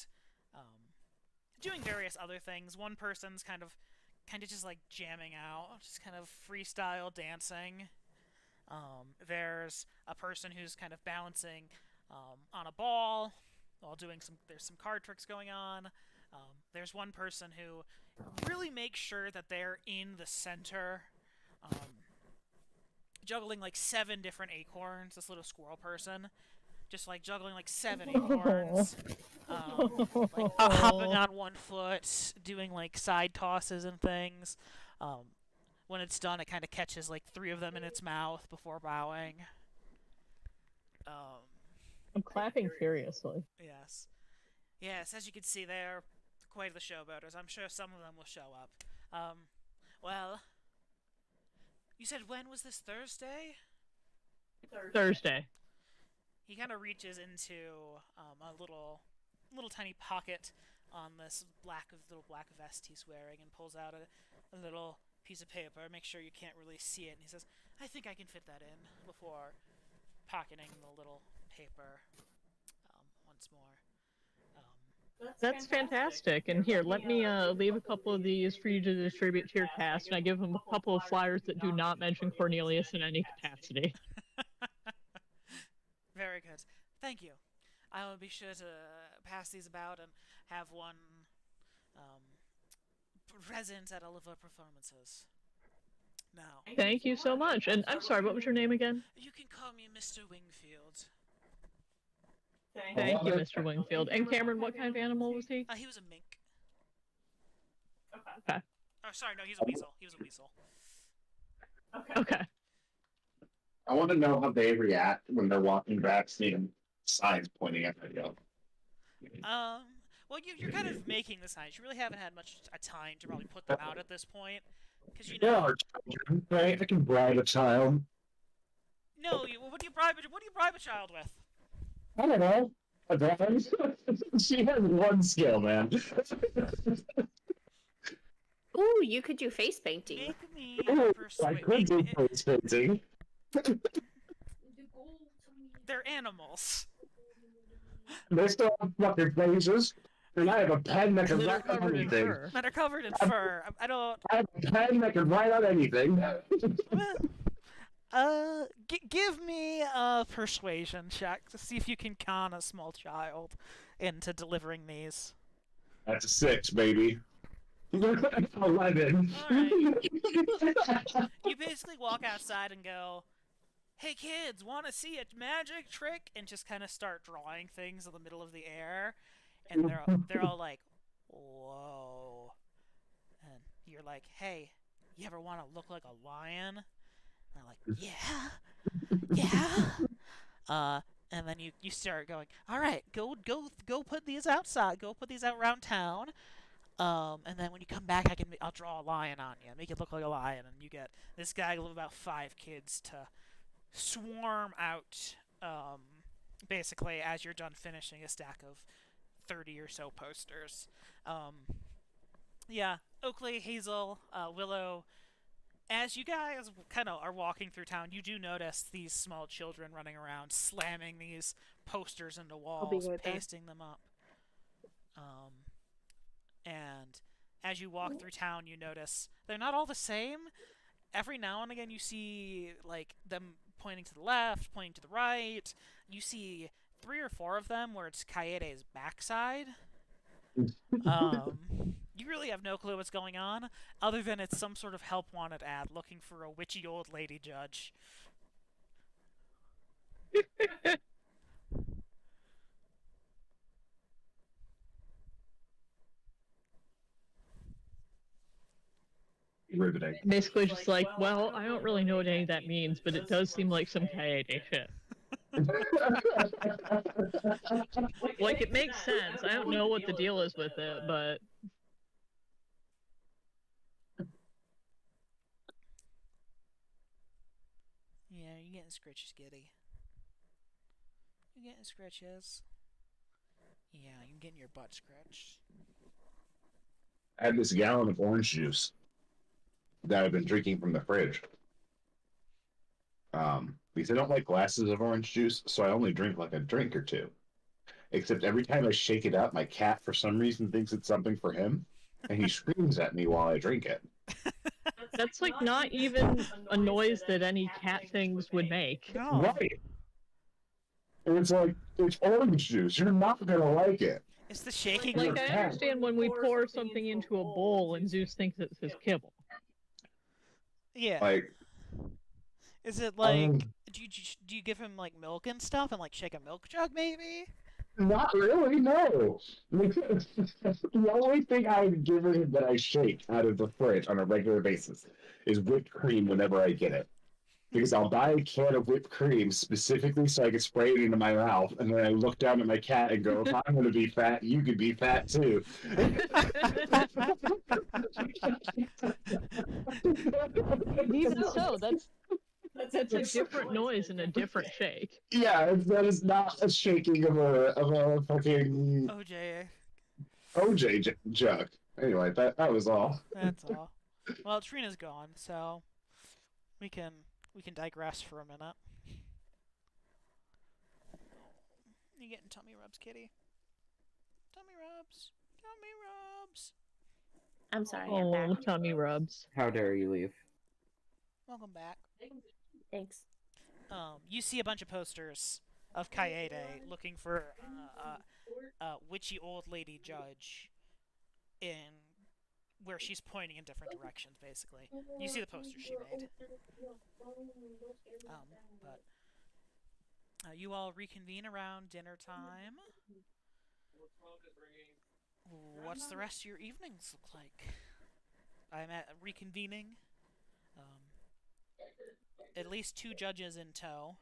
[SPEAKER 4] doing various other things. One person's kind of just like jamming out, just kind of freestyle dancing. There's a person who's kind of balancing on a ball while doing there's some card tricks going on. There's one person who really makes sure that they're in the center, juggling like 7 different acorns. This little squirrel person, just like juggling like 7 acorns, like hopping on one foot, doing like side tosses and things. When it's done, it kind of catches like 3 of them in its mouth before bowing.
[SPEAKER 2] I'm clapping furiously.
[SPEAKER 4] Yes. Yes, as you can see, they're quite the showboaters. I'm sure some of them will show up. Well, you said when was this, Thursday?
[SPEAKER 2] Thursday.
[SPEAKER 4] He kind of reaches into a little tiny pocket on this little black vest he's wearing and pulls out a little piece of paper. Make sure you can't really see it. And he says, I think I can fit that in, before pocketing the little paper once more.
[SPEAKER 2] That's fantastic. And here, let me leave a couple of these for you to distribute to your cast, and I give them a couple of flyers that do not mention Cornelius in any capacity.
[SPEAKER 4] Very good. Thank you. I will be sure to pass these about and have one present at all of our performances. Now.
[SPEAKER 2] Thank you so much. And I'm sorry, what was your name again?
[SPEAKER 4] You can call me Mr. Wingfield.
[SPEAKER 2] Thank you, Mr. Wingfield. And Cameron, what kind of animal was he?
[SPEAKER 4] He was a mink.
[SPEAKER 2] Okay.
[SPEAKER 4] Oh, sorry, no, he's a weasel. He was a weasel.
[SPEAKER 2] Okay.
[SPEAKER 3] I want to know how they react when they're walking back, seeing signs pointing at them.
[SPEAKER 4] Well, you're kind of making the signs. You really haven't had much time to probably put them out at this point, because you know.
[SPEAKER 3] Yeah, right? I can bribe a child.
[SPEAKER 4] No, what do you bribe a child with?
[SPEAKER 3] I don't know. A drawing? She has 1 skill, man.
[SPEAKER 5] Ooh, you could do face painting.
[SPEAKER 4] Make me
[SPEAKER 3] I could do face painting.
[SPEAKER 4] They're animals.
[SPEAKER 3] They still have fucking faces. And I have a pen that can
[SPEAKER 2] That are
[SPEAKER 3] write on
[SPEAKER 2] covered in
[SPEAKER 3] anything.
[SPEAKER 2] fur.
[SPEAKER 4] That are covered in fur. I don't.
[SPEAKER 3] I have a pen that can write on anything.
[SPEAKER 4] Give me a persuasion check to see if you can con a small child into delivering these.
[SPEAKER 3] That's a 6, baby. 11.
[SPEAKER 4] You basically walk outside and go, hey kids, want to see a magic trick? And just kind of start drawing things in the middle of the air. And they're all like, whoa. And you're like, hey, you ever want to look like a lion? And they're like, yeah. And then you start going, all right, go put these outside. Go put these out around town. And then when you come back, I'll draw a lion on you, make it look like a lion, and you get this guy with about 5 kids to swarm out. Basically, as you're done finishing a stack of 30 or so posters. Yeah, Oakley, Hazel, Willow. As you guys kind of are walking through town, you do notice these small children running around, slamming these posters into walls,
[SPEAKER 5] right back.
[SPEAKER 4] pasting them up. And as you walk through town, you notice they're not all the same. Every now and again, you see like them pointing to the left, pointing to the right. You see 3 or 4 of them where it's Kaede's backside. You really have no clue what's going on, other than it's some sort of help wanted ad looking for a witchy old lady judge.
[SPEAKER 3] Riveting.
[SPEAKER 2] Basically just like, well, I don't really know what any of that means, but it does seem like some Kaede shit. Like, it makes sense. I don't know what the deal is with it, but...
[SPEAKER 4] Yeah, you're getting scritches, Giddy. You're getting scritches. Yeah, you're getting your butt scratched.
[SPEAKER 3] I had this gallon of orange juice. that I've been drinking from the fridge. Because I don't like glasses of orange juice, so I only drink like a drink or two. Except every time I shake it up, my cat for some reason thinks it's something for him, and he screams at me while I drink it.
[SPEAKER 2] That's like not even a noise that any cat things would make.
[SPEAKER 4] No.
[SPEAKER 3] Right. And it's like, it's orange juice. You're not gonna like it.
[SPEAKER 4] It's the shaking.
[SPEAKER 2] Like, I understand when we pour something into a bowl and Zeus thinks it's his kibble.
[SPEAKER 4] Yeah.
[SPEAKER 3] Like,
[SPEAKER 4] Is it like do you give him like milk and stuff and like shake a milk jug maybe?
[SPEAKER 3] not really, no. The only thing I've given him that I shake out of the fridge on a regular basis is whipped cream whenever I get it. Because I'll buy a can of whipped cream specifically so I can spray it into my mouth, and then I look down at my cat and go, if I'm going to be fat, you could be fat too.
[SPEAKER 2] Even so, that's a different noise and a different shake.
[SPEAKER 3] Yeah, that is not a shaking of a fucking OJ jug. Anyway, that was all.
[SPEAKER 4] That's all. Well, Trina's gone, so we can digress for a minute. You getting tummy rubs, kitty? Tummy rubs. Tummy rubs.
[SPEAKER 5] I'm sorry, I'm
[SPEAKER 2] Oh,
[SPEAKER 5] back.
[SPEAKER 2] tummy rubs.
[SPEAKER 1] How dare you leave?
[SPEAKER 4] Welcome back.
[SPEAKER 5] Thanks.
[SPEAKER 4] You see a bunch of posters of Kaede looking for a witchy old lady judge in where she's pointing in different directions, basically. You see the posters she made. But you all reconvene around dinner time. What's the rest of your evenings look like? I'm at reconvening. At least 2 judges in tow.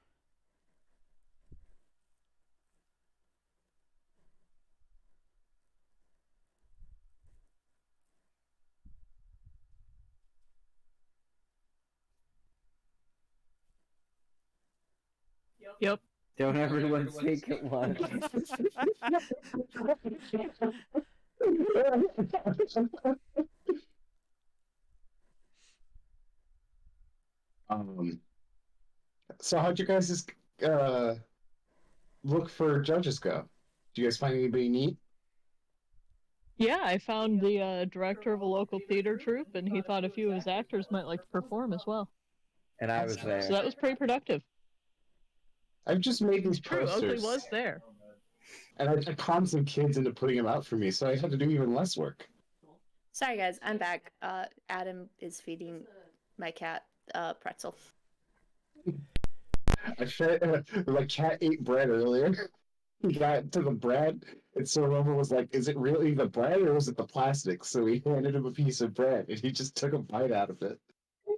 [SPEAKER 2] Yep.
[SPEAKER 1] Don't everyone speak at once.
[SPEAKER 3] So how'd you guys look for judges go? Did you guys find anybody neat?
[SPEAKER 2] Yeah, I found the director of a local theater troupe, and he thought a few of his actors might like to perform as well.
[SPEAKER 1] And I was there.
[SPEAKER 2] So that was pretty productive.
[SPEAKER 3] I've just made these
[SPEAKER 2] True,
[SPEAKER 3] posters,
[SPEAKER 2] Oakley was there.
[SPEAKER 3] and I conned some kids into putting them out for me, so I had to do even less work.
[SPEAKER 5] Sorry, guys, I'm back. Adam is feeding my cat pretzel.
[SPEAKER 3] I fed my cat ate bread earlier. He got to the bread, and so Rover was like, "Is it really the bread or is it the plastic?" So we handed him a piece of bread, and he just took a bite out of it.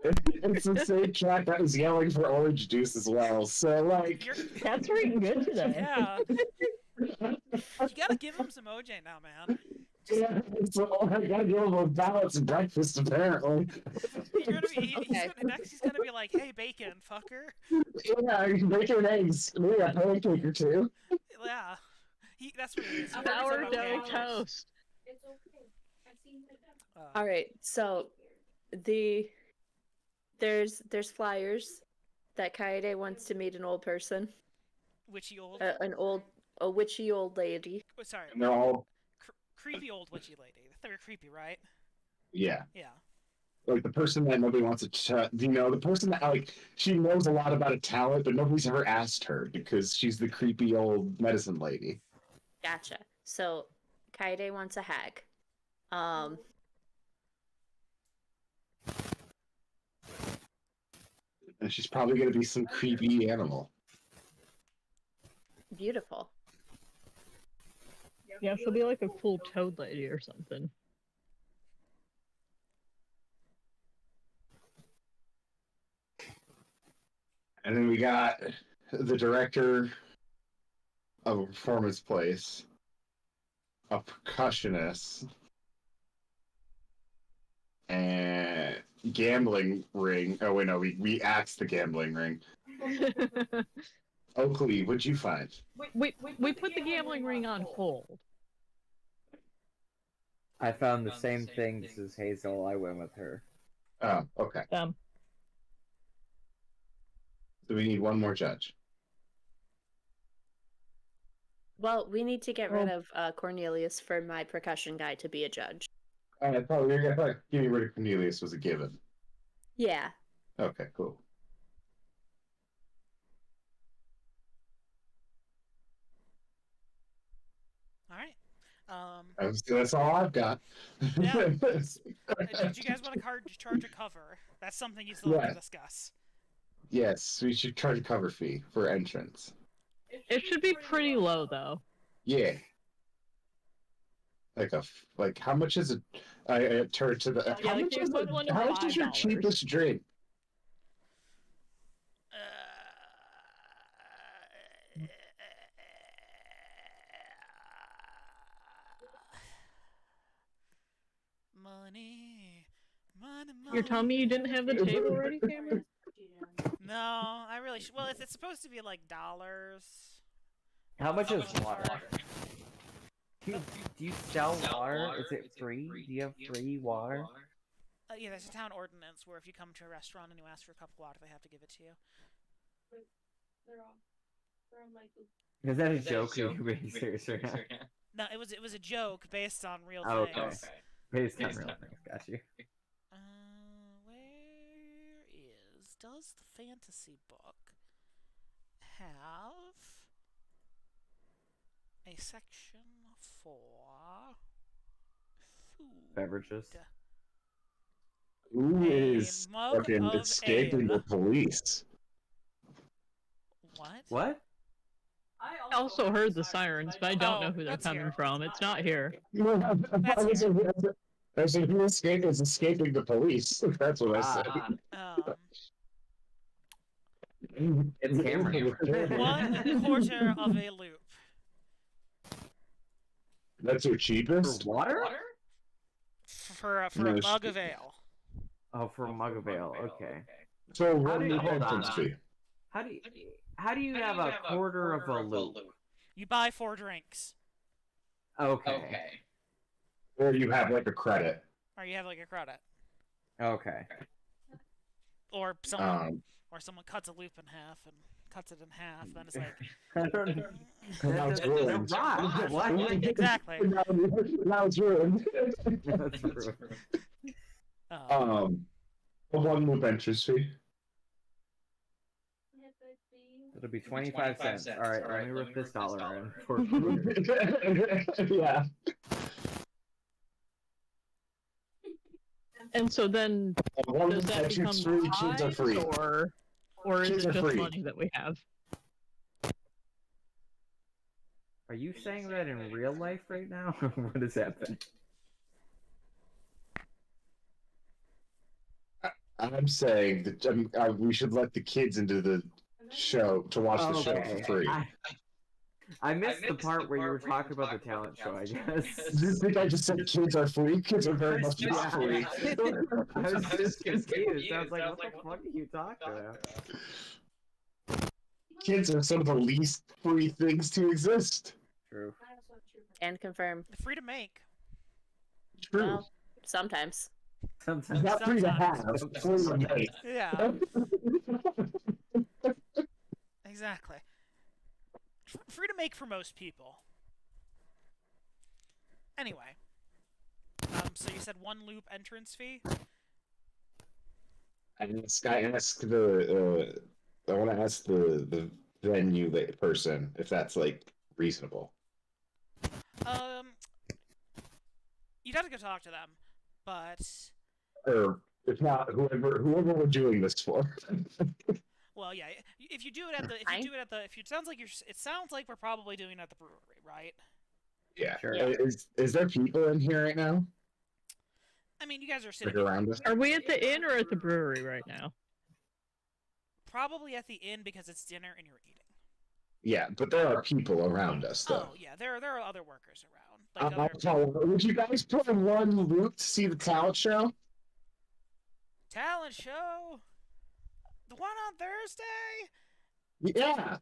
[SPEAKER 3] It's the same cat that was yelling for orange juice as well. So like,
[SPEAKER 2] Cats were eating good today.
[SPEAKER 4] Yeah. You gotta give him some OJ now, man.
[SPEAKER 3] yeah, so I gotta give him a balanced breakfast apparently.
[SPEAKER 4] You're gonna be, next he's gonna be like, hey, bacon, fucker.
[SPEAKER 3] Yeah, bacon and eggs, maybe a pancake or two.
[SPEAKER 4] Yeah. That's what he is.
[SPEAKER 2] Sourdough toast.
[SPEAKER 6] It's okay. I've seen it.
[SPEAKER 5] All right, so there's flyers that Kaede wants to meet an old person,
[SPEAKER 4] Witchy old.
[SPEAKER 5] a witchy old lady.
[SPEAKER 4] Oh, sorry.
[SPEAKER 3] And they're all,
[SPEAKER 4] Creepy old witchy lady. They were creepy, right?
[SPEAKER 3] yeah.
[SPEAKER 4] Yeah.
[SPEAKER 3] Like the person that nobody wants to, the person that like she knows a lot about a talent, but nobody's ever asked her because she's the creepy old medicine lady.
[SPEAKER 5] Gotcha. So Kaede wants a hag.
[SPEAKER 3] And she's probably gonna be some creepy animal.
[SPEAKER 5] Beautiful.
[SPEAKER 2] Yeah, she'll be like a cool toad lady or something.
[SPEAKER 3] And then we got the director of a performance place, a percussionist, and gambling ring. Oh wait, no, we axed the gambling ring. Oakley, what'd you find?
[SPEAKER 2] we put the gambling ring on hold.
[SPEAKER 1] I found the same things as Hazel. I went with her.
[SPEAKER 3] Oh, okay. So we need one more judge.
[SPEAKER 5] Well, we need to get rid of Cornelius for my percussion guy to be a judge.
[SPEAKER 3] I thought we were gonna getting rid of Cornelius was a given.
[SPEAKER 5] Yeah.
[SPEAKER 3] Okay, cool.
[SPEAKER 4] All right.
[SPEAKER 3] That's all I've got.
[SPEAKER 4] Yeah. Did you guys want to charge a cover? That's something you still have to discuss.
[SPEAKER 3] Yes, we should charge a cover fee for entrance.
[SPEAKER 2] It should be pretty low, though.
[SPEAKER 3] Yeah. Like how much is it? I turn to the.
[SPEAKER 2] Yeah, like the equivalent of
[SPEAKER 3] how much is your
[SPEAKER 2] $5.
[SPEAKER 3] cheapest drink?
[SPEAKER 4] Money.
[SPEAKER 2] You're telling me you didn't have the table ready, Cameron?
[SPEAKER 4] No, I really should. Well, it's supposed to be like dollars.
[SPEAKER 1] How much is water? Do you sell water? Is it free? Do you have free water?
[SPEAKER 4] Yeah, there's a town ordinance where if you come to a restaurant and you ask for a cup of water, they have to give it to you.
[SPEAKER 1] Is that a joke? Or are you being serious right now?
[SPEAKER 4] No, it was a joke based on real
[SPEAKER 1] Okay.
[SPEAKER 4] things.
[SPEAKER 1] Based on real things. Got you.
[SPEAKER 4] Where does the fantasy book have a section for food?
[SPEAKER 1] Beverages.
[SPEAKER 3] Who
[SPEAKER 4] A
[SPEAKER 3] is
[SPEAKER 4] mug
[SPEAKER 3] fucking
[SPEAKER 4] of
[SPEAKER 3] escaping
[SPEAKER 4] ale.
[SPEAKER 3] the police?
[SPEAKER 4] What?
[SPEAKER 1] What?
[SPEAKER 2] I also heard the sirens, but I don't know who they're
[SPEAKER 4] that's
[SPEAKER 2] coming
[SPEAKER 4] here.
[SPEAKER 2] from. It's not here.
[SPEAKER 3] I said who is escaping the police? That's what I said.
[SPEAKER 1] It's Cameron.
[SPEAKER 4] 1/4 of a loop.
[SPEAKER 3] That's your cheapest?
[SPEAKER 1] For water?
[SPEAKER 4] For a
[SPEAKER 3] No,
[SPEAKER 4] mug of ale.
[SPEAKER 1] Oh, for a mug of ale. Okay.
[SPEAKER 3] So
[SPEAKER 1] How
[SPEAKER 3] what
[SPEAKER 1] do
[SPEAKER 3] do
[SPEAKER 1] you- hold
[SPEAKER 3] entrance
[SPEAKER 1] on.
[SPEAKER 3] fee?
[SPEAKER 1] How do you have a quarter of a loop?
[SPEAKER 4] You buy 4 drinks,
[SPEAKER 1] Okay.
[SPEAKER 3] Or you have like a credit.
[SPEAKER 4] or you have like a credit,
[SPEAKER 1] Okay.
[SPEAKER 4] or someone
[SPEAKER 3] Um,
[SPEAKER 4] cuts a loop in half and cuts it in half. Then it's like
[SPEAKER 1] I don't know.
[SPEAKER 3] Now it's
[SPEAKER 1] That's
[SPEAKER 3] ruined.
[SPEAKER 1] right. What?
[SPEAKER 4] exactly.
[SPEAKER 3] now it's ruined.
[SPEAKER 1] That's rude.
[SPEAKER 3] A one loop entrance fee.
[SPEAKER 1] It'll be 25 cents. All right, let me rip this dollar in. For
[SPEAKER 3] Yeah.
[SPEAKER 2] And so then,
[SPEAKER 3] One
[SPEAKER 2] does
[SPEAKER 3] loop
[SPEAKER 2] that become
[SPEAKER 3] entrance fee, kids are
[SPEAKER 2] pies,
[SPEAKER 3] free.
[SPEAKER 2] or is
[SPEAKER 3] Kids
[SPEAKER 2] it
[SPEAKER 3] are
[SPEAKER 2] just
[SPEAKER 3] free.
[SPEAKER 2] money that we have?
[SPEAKER 1] Are you saying that in real life right now? What is happening?
[SPEAKER 3] I'm saying that we should let the kids into the show to watch the show for free.
[SPEAKER 1] I missed the part where you were talking about the talent show, I guess.
[SPEAKER 3] Do you think I just said kids are free? Kids are very much
[SPEAKER 1] Yeah.
[SPEAKER 3] not free.
[SPEAKER 1] I was just confused. I was like, what the fuck are you talking about?
[SPEAKER 3] Kids are some of the least free things to exist.
[SPEAKER 1] True.
[SPEAKER 5] And confirm.
[SPEAKER 4] Free to make.
[SPEAKER 3] True.
[SPEAKER 5] Well, sometimes.
[SPEAKER 1] Sometimes.
[SPEAKER 3] Not free to have. Free to make.
[SPEAKER 4] Yeah, exactly. Free to make for most people. Anyway, so you said 1 loop entrance fee.
[SPEAKER 3] I want to ask the venue person if that's like reasonable.
[SPEAKER 4] You'd have to go talk to them, but
[SPEAKER 3] Or if not, whoever we're doing this for.
[SPEAKER 4] well, yeah. If you do it at the, it sounds like it sounds like we're probably doing it at the brewery, right?
[SPEAKER 3] Yeah.
[SPEAKER 1] Sure.
[SPEAKER 3] Is there people in here right now?
[SPEAKER 4] I mean, you guys are
[SPEAKER 3] Like
[SPEAKER 4] sitting
[SPEAKER 3] around us?
[SPEAKER 2] Are we at the inn or at the brewery right now?
[SPEAKER 4] probably at the inn because it's dinner and you're eating.
[SPEAKER 3] Yeah, but there are people around us though.
[SPEAKER 4] Oh yeah, there are other workers around.
[SPEAKER 3] I'll tell you, would you guys put in one loop to see the talent show?
[SPEAKER 4] Talent show. The one on Thursday.
[SPEAKER 3] Yeah.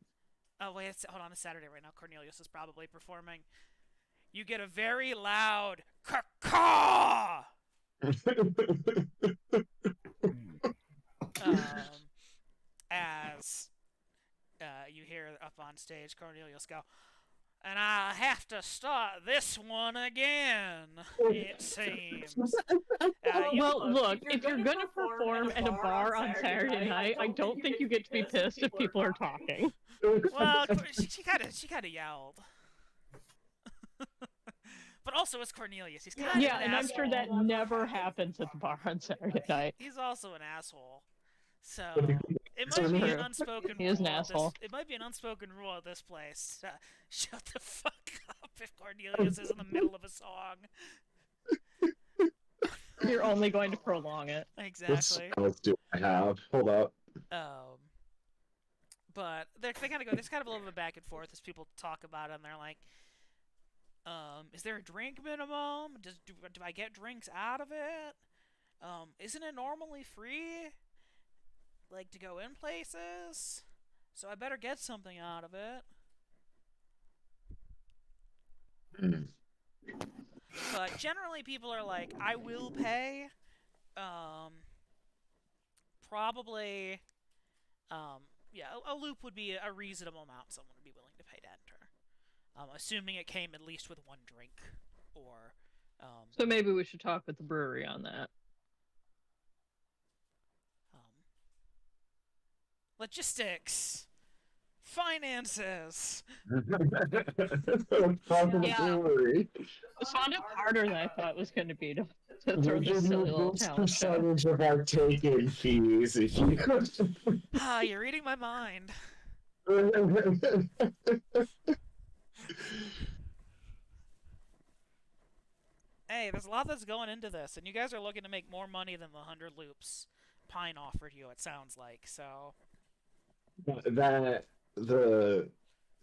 [SPEAKER 4] Oh wait, hold on. It's Saturday right now. Cornelius is probably performing. You get a very loud caw. as you hear up on stage Cornelius go, "And I have to start this one again, it seems."
[SPEAKER 2] Well, look, if you're gonna perform at a bar on Saturday night, I don't think you get to be pissed if people are talking.
[SPEAKER 4] Well, she kind of yelled. But also, it's Cornelius. He's kind of
[SPEAKER 2] Yeah,
[SPEAKER 4] an
[SPEAKER 2] and I'm
[SPEAKER 4] asshole.
[SPEAKER 2] sure that never happens at the bar on Saturday night.
[SPEAKER 4] He's also an asshole. So it
[SPEAKER 2] It's
[SPEAKER 4] might be
[SPEAKER 2] true.
[SPEAKER 4] an unspoken
[SPEAKER 2] He
[SPEAKER 4] rule.
[SPEAKER 2] is an asshole.
[SPEAKER 4] It might be an unspoken rule at this place. Shut the fuck up if Cornelius is in the middle of a song.
[SPEAKER 2] You're only going to prolong it.
[SPEAKER 4] Exactly.
[SPEAKER 3] What else do I have? Hold up.
[SPEAKER 4] But they kind of go. There's kind of a little bit back and forth as people talk about it, and they're like, is there a drink minimum? Do I get drinks out of it? Isn't it normally free? Like, to go in places? So I better get something out of it. But generally people are like, I will pay. Probably, yeah, a loop would be a reasonable amount someone would be willing to pay to enter. Assuming it came at least with one drink, or,
[SPEAKER 2] So maybe we should talk with the brewery on that.
[SPEAKER 4] Logistics. Finances.
[SPEAKER 2] It's found it harder than I thought it was going to be to throw this silly little talent show.
[SPEAKER 3] Percentage of our take-in fees if you.
[SPEAKER 4] Ah, you're reading my mind. Hey, there's a lot that's going into this, and you guys are looking to make more money than the 100 loops Pine offered you, it sounds like, so...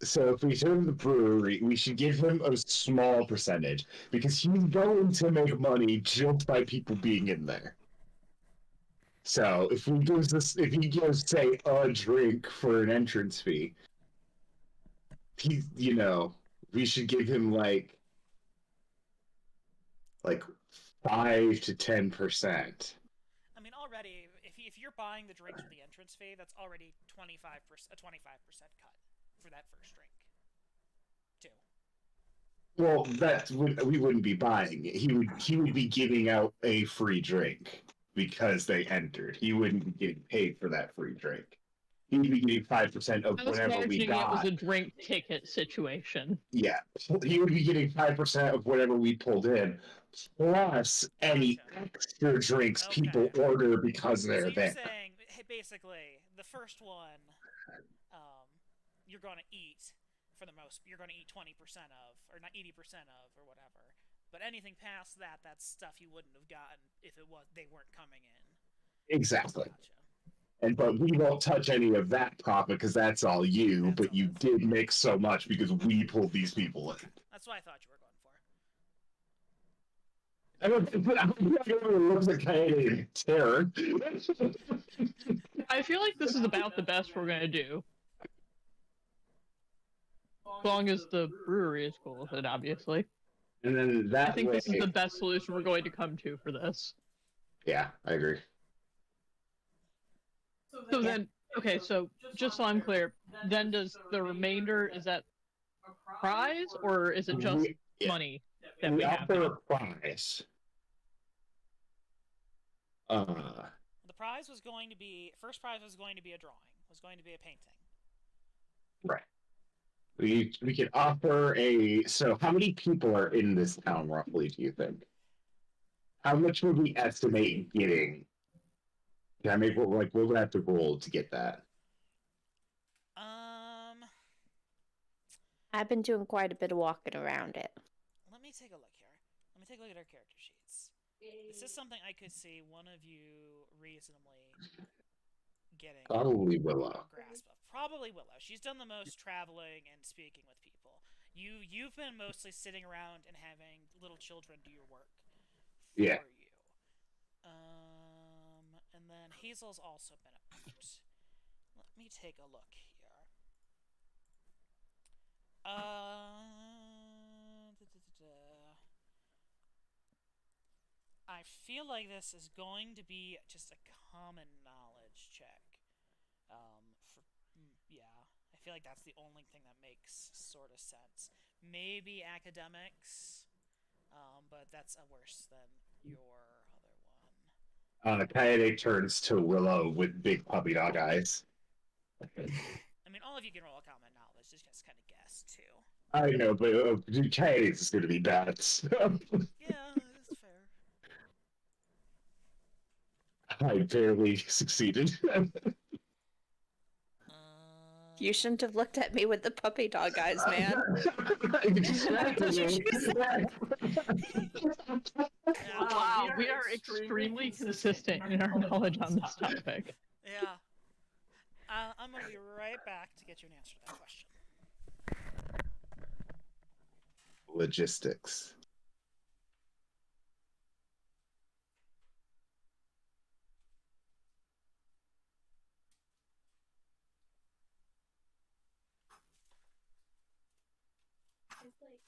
[SPEAKER 3] So if we turn the brewery, we should give him a small percentage, because he's going to make money just by people being in there. So if he gives, say, a drink for an entrance fee, we should give him like 5 to 10%.
[SPEAKER 4] I mean, already, if you're buying the drinks with the entrance fee, that's already a 25% cut for that first drink, too.
[SPEAKER 3] Well, we wouldn't be buying it. He would be giving out a free drink because they entered. He wouldn't be getting paid for that free drink. He'd be getting 5% of whatever we got.
[SPEAKER 2] It was a drink ticket situation.
[SPEAKER 3] Yeah, he would be getting 5% of whatever we pulled in, plus any extra drinks people order because they're there.
[SPEAKER 4] So you're saying, basically, the first one, you're going to eat you're going to eat 20% of, or not 80% of, or whatever. But anything past that, that's stuff you wouldn't have gotten if they weren't coming in.
[SPEAKER 3] Exactly.
[SPEAKER 4] Gotcha.
[SPEAKER 3] But we won't touch any of that profit because that's all you.
[SPEAKER 4] That's
[SPEAKER 3] but
[SPEAKER 4] all
[SPEAKER 3] you
[SPEAKER 4] that's
[SPEAKER 3] did make so much because we pulled these people in.
[SPEAKER 4] That's what I thought you were going for.
[SPEAKER 3] I don't looks like Canadian terror.
[SPEAKER 2] I feel like this is about the best we're going to do. As long as the brewery is cool with it, obviously.
[SPEAKER 3] And then that
[SPEAKER 2] I think this is the best solution we're going to come to for this.
[SPEAKER 3] Yeah, I agree.
[SPEAKER 2] So then, okay, so just so I'm clear, then does the remainder, is that a prize, or is it just money that we have?
[SPEAKER 3] offer a prize.
[SPEAKER 4] The prize was going to be, first prize was going to be a drawing, was going to be a painting.
[SPEAKER 3] Right. We could offer so how many people are in this town roughly, do you think? How much would we estimate getting? Can I make what would I have to roll to get that?
[SPEAKER 5] I've been doing quite a bit of walking around it.
[SPEAKER 4] Let me take a look here. Let me take a look at our character sheets. This is something I could see one of you reasonably getting
[SPEAKER 3] Probably Willow.
[SPEAKER 4] a grasp of. Probably Willow. She's done the most traveling and speaking with people. You've been mostly sitting around and having little children do your work for
[SPEAKER 3] Yeah.
[SPEAKER 4] you. And then Hazel's also been about. Let me take a look here. I feel like this is going to be just a common knowledge check for feel like that's the only thing that makes sort of sense. Maybe academics, but that's worse than your other one.
[SPEAKER 3] Kaede turns to Willow with big puppy dog eyes.
[SPEAKER 4] I mean, all of you can roll a common knowledge. Just kind of guess too.
[SPEAKER 3] I know, but Kaede is going to be bad.
[SPEAKER 4] Yeah, that's fair.
[SPEAKER 3] I barely succeeded.
[SPEAKER 5] You shouldn't have looked at me with the puppy dog eyes, man.
[SPEAKER 2] Wow, we are extremely consistent in our knowledge on this topic.
[SPEAKER 4] Yeah. I'm gonna be right back to get you an answer to that question.
[SPEAKER 3] Logistics.
[SPEAKER 6] It's like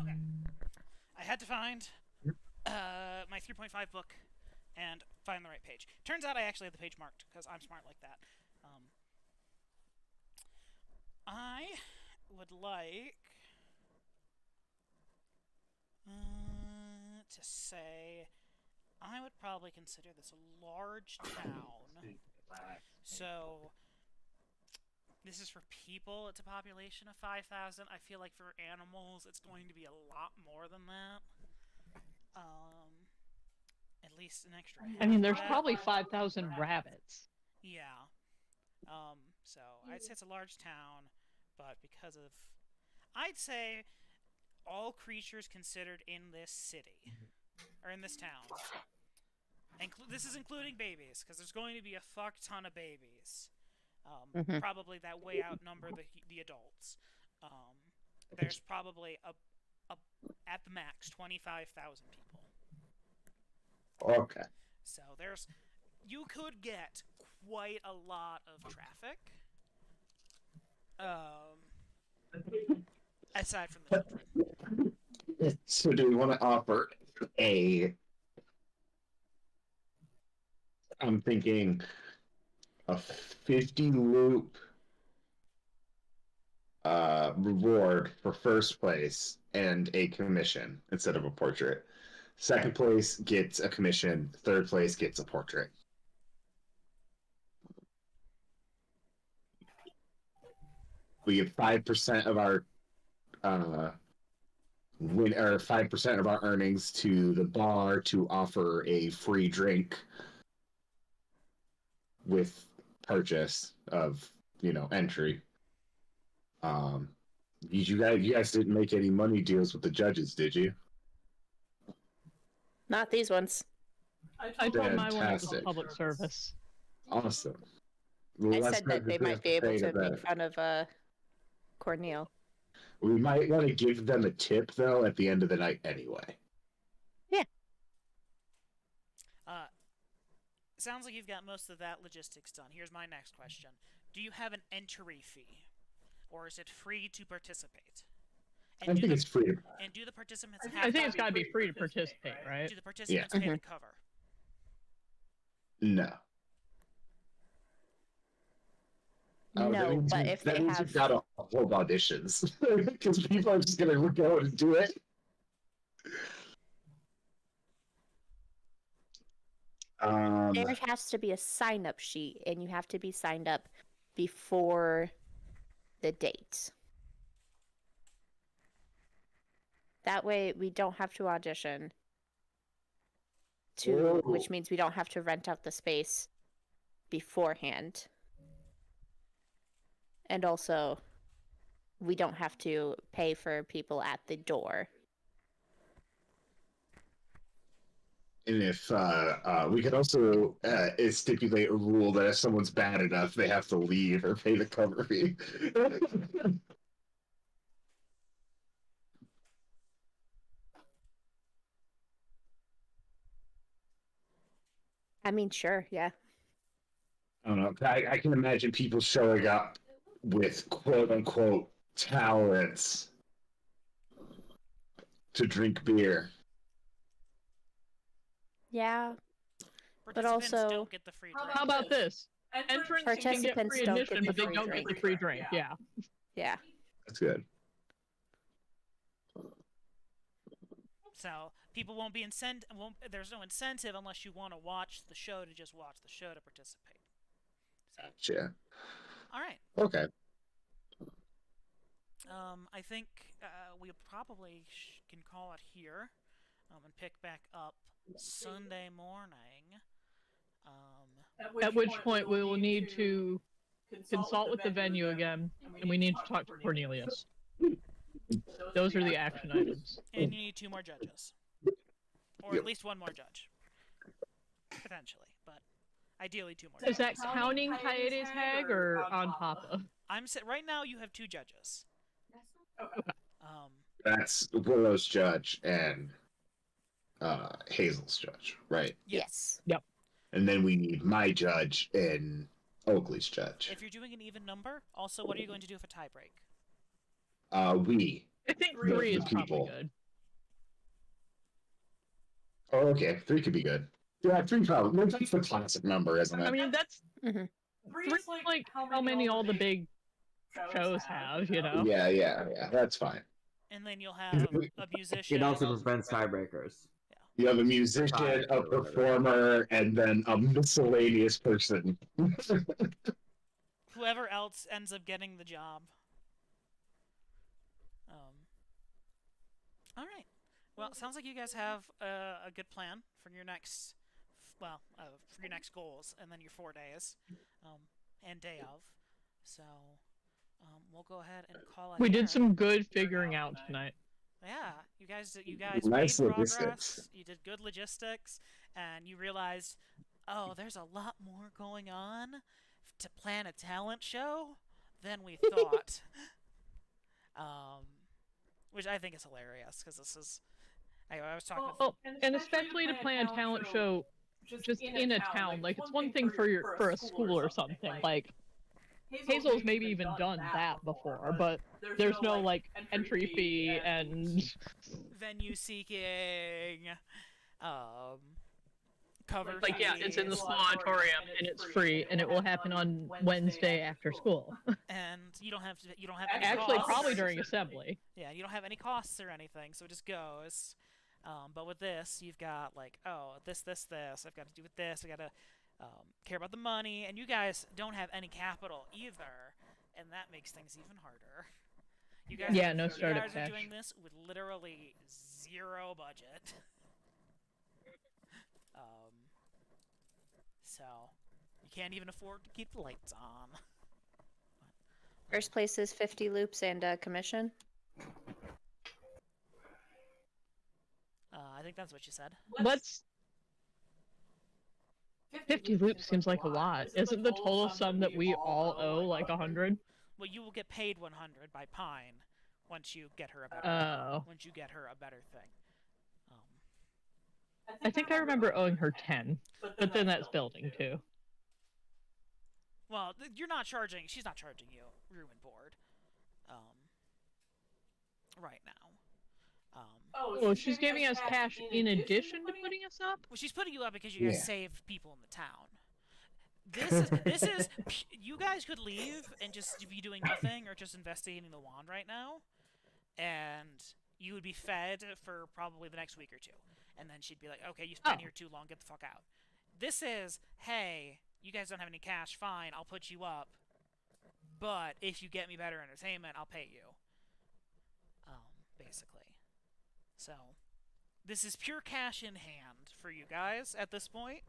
[SPEAKER 4] Okay. I had to find my 3.5 book and find the right page. Turns out I actually had the page marked because I'm smart like that. I would like to say I would probably consider this a large town. So this is for people, it's a population of 5,000. I feel like for animals, it's going to be a lot more than that. At least an extra.
[SPEAKER 2] I mean, there's probably 5,000 rabbits.
[SPEAKER 4] Yeah. So I'd say it's a large town, but because of, I'd say all creatures considered in this city, or in this town. This is including babies, because there's going to be a fuck ton of babies. Probably that way outnumber the adults. There's probably at the max 25,000 people.
[SPEAKER 3] Okay.
[SPEAKER 4] So you could get quite a lot of traffic. Aside from the children.
[SPEAKER 3] So do we want to offer I'm thinking a 50 loop reward for first place and a commission instead of a portrait. Second place gets a commission. Third place gets a portrait. We give 5% of our 5% of our earnings to the bar to offer a free drink with purchase of entry. You guys didn't make any money deals with the judges, did you?
[SPEAKER 5] Not these ones.
[SPEAKER 2] I told my one it was public service.
[SPEAKER 3] Awesome.
[SPEAKER 5] I said that they might be able to make fun of Cornel.
[SPEAKER 3] We might want to give them a tip though at the end of the night anyway.
[SPEAKER 5] Yeah.
[SPEAKER 4] Sounds like you've got most of that logistics done. Here's my next question. Do you have an entry fee? Or is it free to participate?
[SPEAKER 3] I think it's free.
[SPEAKER 4] And do the participants have
[SPEAKER 2] I think it's got to be free to participate, right?
[SPEAKER 4] Do the participants pay the cover?
[SPEAKER 3] No. Oh, that
[SPEAKER 5] No,
[SPEAKER 3] means
[SPEAKER 5] but
[SPEAKER 3] you-
[SPEAKER 5] if
[SPEAKER 3] that
[SPEAKER 5] they
[SPEAKER 3] means
[SPEAKER 5] have,
[SPEAKER 3] you've got to hold auditions because people are just gonna go and do it.
[SPEAKER 5] there has to be a sign-up sheet, and you have to be signed up before the date. That way, we don't have to audition. Which means we don't have to rent out the space beforehand. And also, we don't have to pay for people at the door.
[SPEAKER 3] And if we could also stipulate a rule that if someone's bad enough, they have to leave or pay the cover fee.
[SPEAKER 5] I mean, sure, yeah.
[SPEAKER 3] I don't know. I can imagine people showing up with quote unquote talents to drink beer.
[SPEAKER 5] Yeah,
[SPEAKER 4] Participants
[SPEAKER 5] also-
[SPEAKER 4] don't get the free drink.
[SPEAKER 2] How about this? Entrants can get
[SPEAKER 5] Participants
[SPEAKER 2] free
[SPEAKER 5] don't
[SPEAKER 2] admission,
[SPEAKER 5] get the
[SPEAKER 2] but they
[SPEAKER 5] free
[SPEAKER 2] don't
[SPEAKER 5] drink.
[SPEAKER 2] get the free drink. Yeah.
[SPEAKER 5] Yeah.
[SPEAKER 3] That's good.
[SPEAKER 4] So people won't be there's no incentive unless you want to watch the show to just watch the show to participate.
[SPEAKER 3] Gotcha.
[SPEAKER 4] All right.
[SPEAKER 3] Okay.
[SPEAKER 4] I think we probably can call it here, and pick back up Sunday morning.
[SPEAKER 2] At which point we will need to consult with the venue again, and we need to talk to Cornelius. Those are the action items.
[SPEAKER 4] And you need 2 more judges, or at least 1 more judge, potentially, but ideally 2 more.
[SPEAKER 2] Is that counting Hiatus Hag or on Papa?
[SPEAKER 4] Right now. You have 2 judges.
[SPEAKER 3] That's Willow's judge and Hazel's judge, right?
[SPEAKER 5] Yes.
[SPEAKER 3] And then we need my judge and Oakley's judge.
[SPEAKER 4] If you're doing an even number, also, what are you going to do for tiebreak?
[SPEAKER 3] We.
[SPEAKER 2] I think
[SPEAKER 3] The
[SPEAKER 2] 3 is
[SPEAKER 3] people.
[SPEAKER 2] probably good.
[SPEAKER 3] Oh, okay. 3 could be good. Yeah, 3 probably. That's the classic number, isn't it?
[SPEAKER 2] I mean, that's
[SPEAKER 5] Mhm.
[SPEAKER 2] 3 is like how many all the big shows have, you know?
[SPEAKER 3] Yeah. That's fine.
[SPEAKER 4] And then you'll have a musician.
[SPEAKER 1] It also prevents tiebreakers.
[SPEAKER 3] You have a musician, a performer, and then a miscellaneous person.
[SPEAKER 4] Whoever else ends up getting the job. All right. Well, it sounds like you guys have a good plan for your next, for your next goals, and then your 4 days, and day of. So, we'll go ahead and call it.
[SPEAKER 2] We
[SPEAKER 4] here.
[SPEAKER 2] did some good figuring out tonight.
[SPEAKER 4] Yeah, you guys
[SPEAKER 3] Nice
[SPEAKER 4] made
[SPEAKER 3] logistics.
[SPEAKER 4] progress. You did good logistics, and you realized, oh, there's a lot more going on to plan a talent show than we thought. Which I think is hilarious because this is. I was talking.
[SPEAKER 2] Well, and especially to plan a talent show just in a town. Like, it's one thing for a school or something. Like, Hazel's maybe even done that before, but there's no, like, entry fee and
[SPEAKER 4] venue seeking, cover.
[SPEAKER 2] like, yeah, it's in the small auditorium and it's free and it will happen on Wednesday after school.
[SPEAKER 4] And you don't have any
[SPEAKER 2] Actually,
[SPEAKER 4] costs.
[SPEAKER 2] probably during assembly.
[SPEAKER 4] Yeah, you don't have any costs or anything, so it just goes. But with this, you've got like, oh, this. I've got to do with this. I got to care about the money, and you guys don't have any capital either, and that makes things even harder. You guys,
[SPEAKER 2] Yeah, no
[SPEAKER 4] you
[SPEAKER 2] startup
[SPEAKER 4] guys are
[SPEAKER 2] cash.
[SPEAKER 4] doing this with literally 0 budget. So you can't even afford to keep the lights on.
[SPEAKER 5] First place is 50 loops and commission.
[SPEAKER 4] I think that's what you said.
[SPEAKER 2] Let's 50 loops seems like a lot. Isn't the total sum that we all owe like 100?
[SPEAKER 4] Well, you will get paid 100 by Pine once you get her a better.
[SPEAKER 2] Oh.
[SPEAKER 4] Once you get her a better thing.
[SPEAKER 2] I think I remember owing her 10, but then that's building too.
[SPEAKER 4] Well, you're not charging. She's not charging you room and board. Right now.
[SPEAKER 2] Well, she's giving us cash in addition to putting us up?
[SPEAKER 4] Well, she's putting you up because you guys
[SPEAKER 3] Yeah.
[SPEAKER 4] save people in the town. This is you guys could leave and just be doing nothing or just investigating the wand right now, and you would be fed for probably the next week or two, and then she'd be like, okay, you've been here too long, get the fuck out. This is, hey, you guys don't have any cash, fine, I'll put you up, but if you get me better entertainment, I'll pay you. Basically. So, this is pure cash in hand for you guys at this point.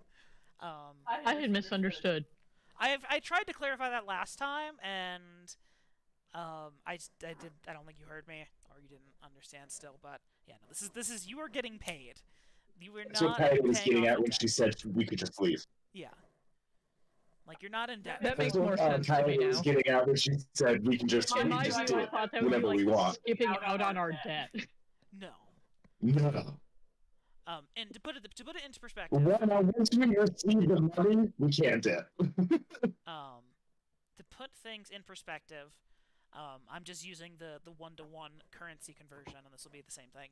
[SPEAKER 2] I had misunderstood.
[SPEAKER 4] I tried to clarify that last time, and I don't think you heard me, or you didn't understand still. But yeah, no, this is you are getting paid. You were
[SPEAKER 3] That's
[SPEAKER 4] not
[SPEAKER 3] what Patty was
[SPEAKER 4] paying
[SPEAKER 3] getting
[SPEAKER 4] off
[SPEAKER 3] at
[SPEAKER 4] the
[SPEAKER 3] when
[SPEAKER 4] debt.
[SPEAKER 3] she said we could just leave.
[SPEAKER 4] Yeah, like you're not in debt.
[SPEAKER 2] That makes
[SPEAKER 3] That's
[SPEAKER 2] more
[SPEAKER 3] what
[SPEAKER 2] sense to me
[SPEAKER 3] Patty was
[SPEAKER 2] now.
[SPEAKER 3] getting at when she said we can just
[SPEAKER 2] In
[SPEAKER 3] we
[SPEAKER 2] my
[SPEAKER 3] just
[SPEAKER 2] view,
[SPEAKER 3] do
[SPEAKER 2] I
[SPEAKER 3] it
[SPEAKER 2] thought that would be
[SPEAKER 3] whenever we
[SPEAKER 2] like
[SPEAKER 3] want.
[SPEAKER 2] skipping out on our debt.
[SPEAKER 4] No.
[SPEAKER 3] No.
[SPEAKER 4] And to put it into perspective,
[SPEAKER 3] When I once we receive the money, we can't it.
[SPEAKER 4] to put things in perspective, I'm just using the 1-to-1 currency conversion, and this will be the same thing.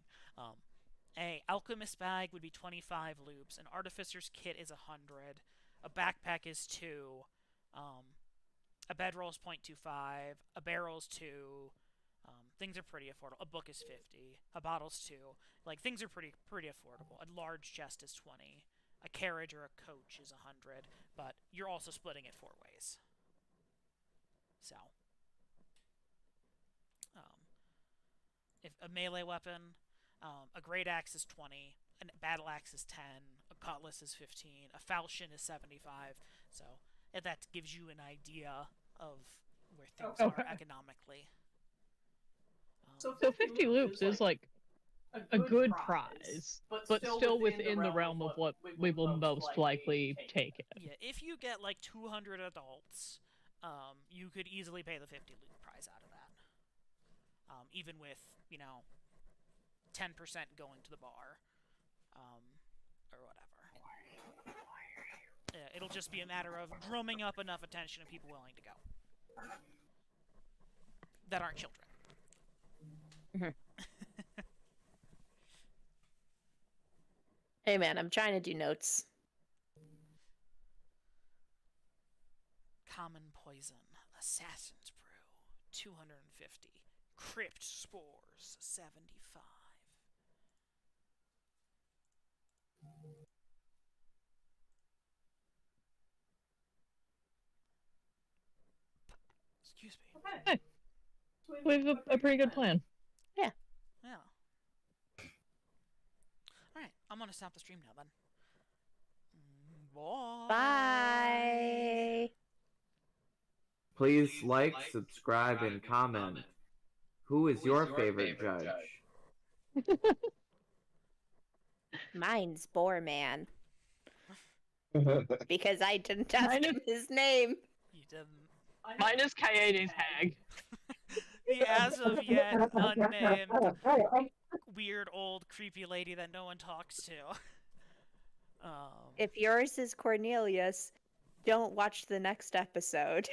[SPEAKER 4] A alchemist bag would be 25 loops. An artificer's kit is 100. A backpack is 2. A bedroll is 0.25. A barrel is 2. Things are pretty affordable. A book is 50. A bottle's 2. Like, things are pretty affordable. A large chest is 20. A carriage or a coach is 100. But you're also splitting it 4 ways. So, if a melee weapon, a great axe is 20, a battle axe is 10, a cutlass is 15, a falchion is 75. So, if that gives you an idea of where things
[SPEAKER 2] Okay.
[SPEAKER 4] are economically.
[SPEAKER 2] So 50 loops is like a good prize, but still within the realm of what we will most likely take it.
[SPEAKER 4] Yeah, if you get like 200 adults, you could easily pay the 50 loot prize out of that. Even with, 10% going to the bar, or whatever. Yeah, it'll just be a matter of drumming up enough attention of people willing to go. That aren't children.
[SPEAKER 5] Hey man, I'm trying to do notes.
[SPEAKER 4] Common poison, assassin's brew, 250. Crypt spores, 75. Excuse me.
[SPEAKER 2] Hey, we have a pretty good plan.
[SPEAKER 4] Yeah. Alright, I'm gonna stop the stream now then. Bye.
[SPEAKER 5] Bye.
[SPEAKER 1] Please like, subscribe, and comment. Who is your favorite judge?
[SPEAKER 5] Mine's Boreman. Because I didn't ask
[SPEAKER 2] Mine
[SPEAKER 5] him his name.
[SPEAKER 4] You didn't.
[SPEAKER 2] Mine is Kaede's hag.
[SPEAKER 4] The as of yet unnamed, weird old creepy lady that no one talks to.
[SPEAKER 5] If yours is Cornelius, don't watch the next episode.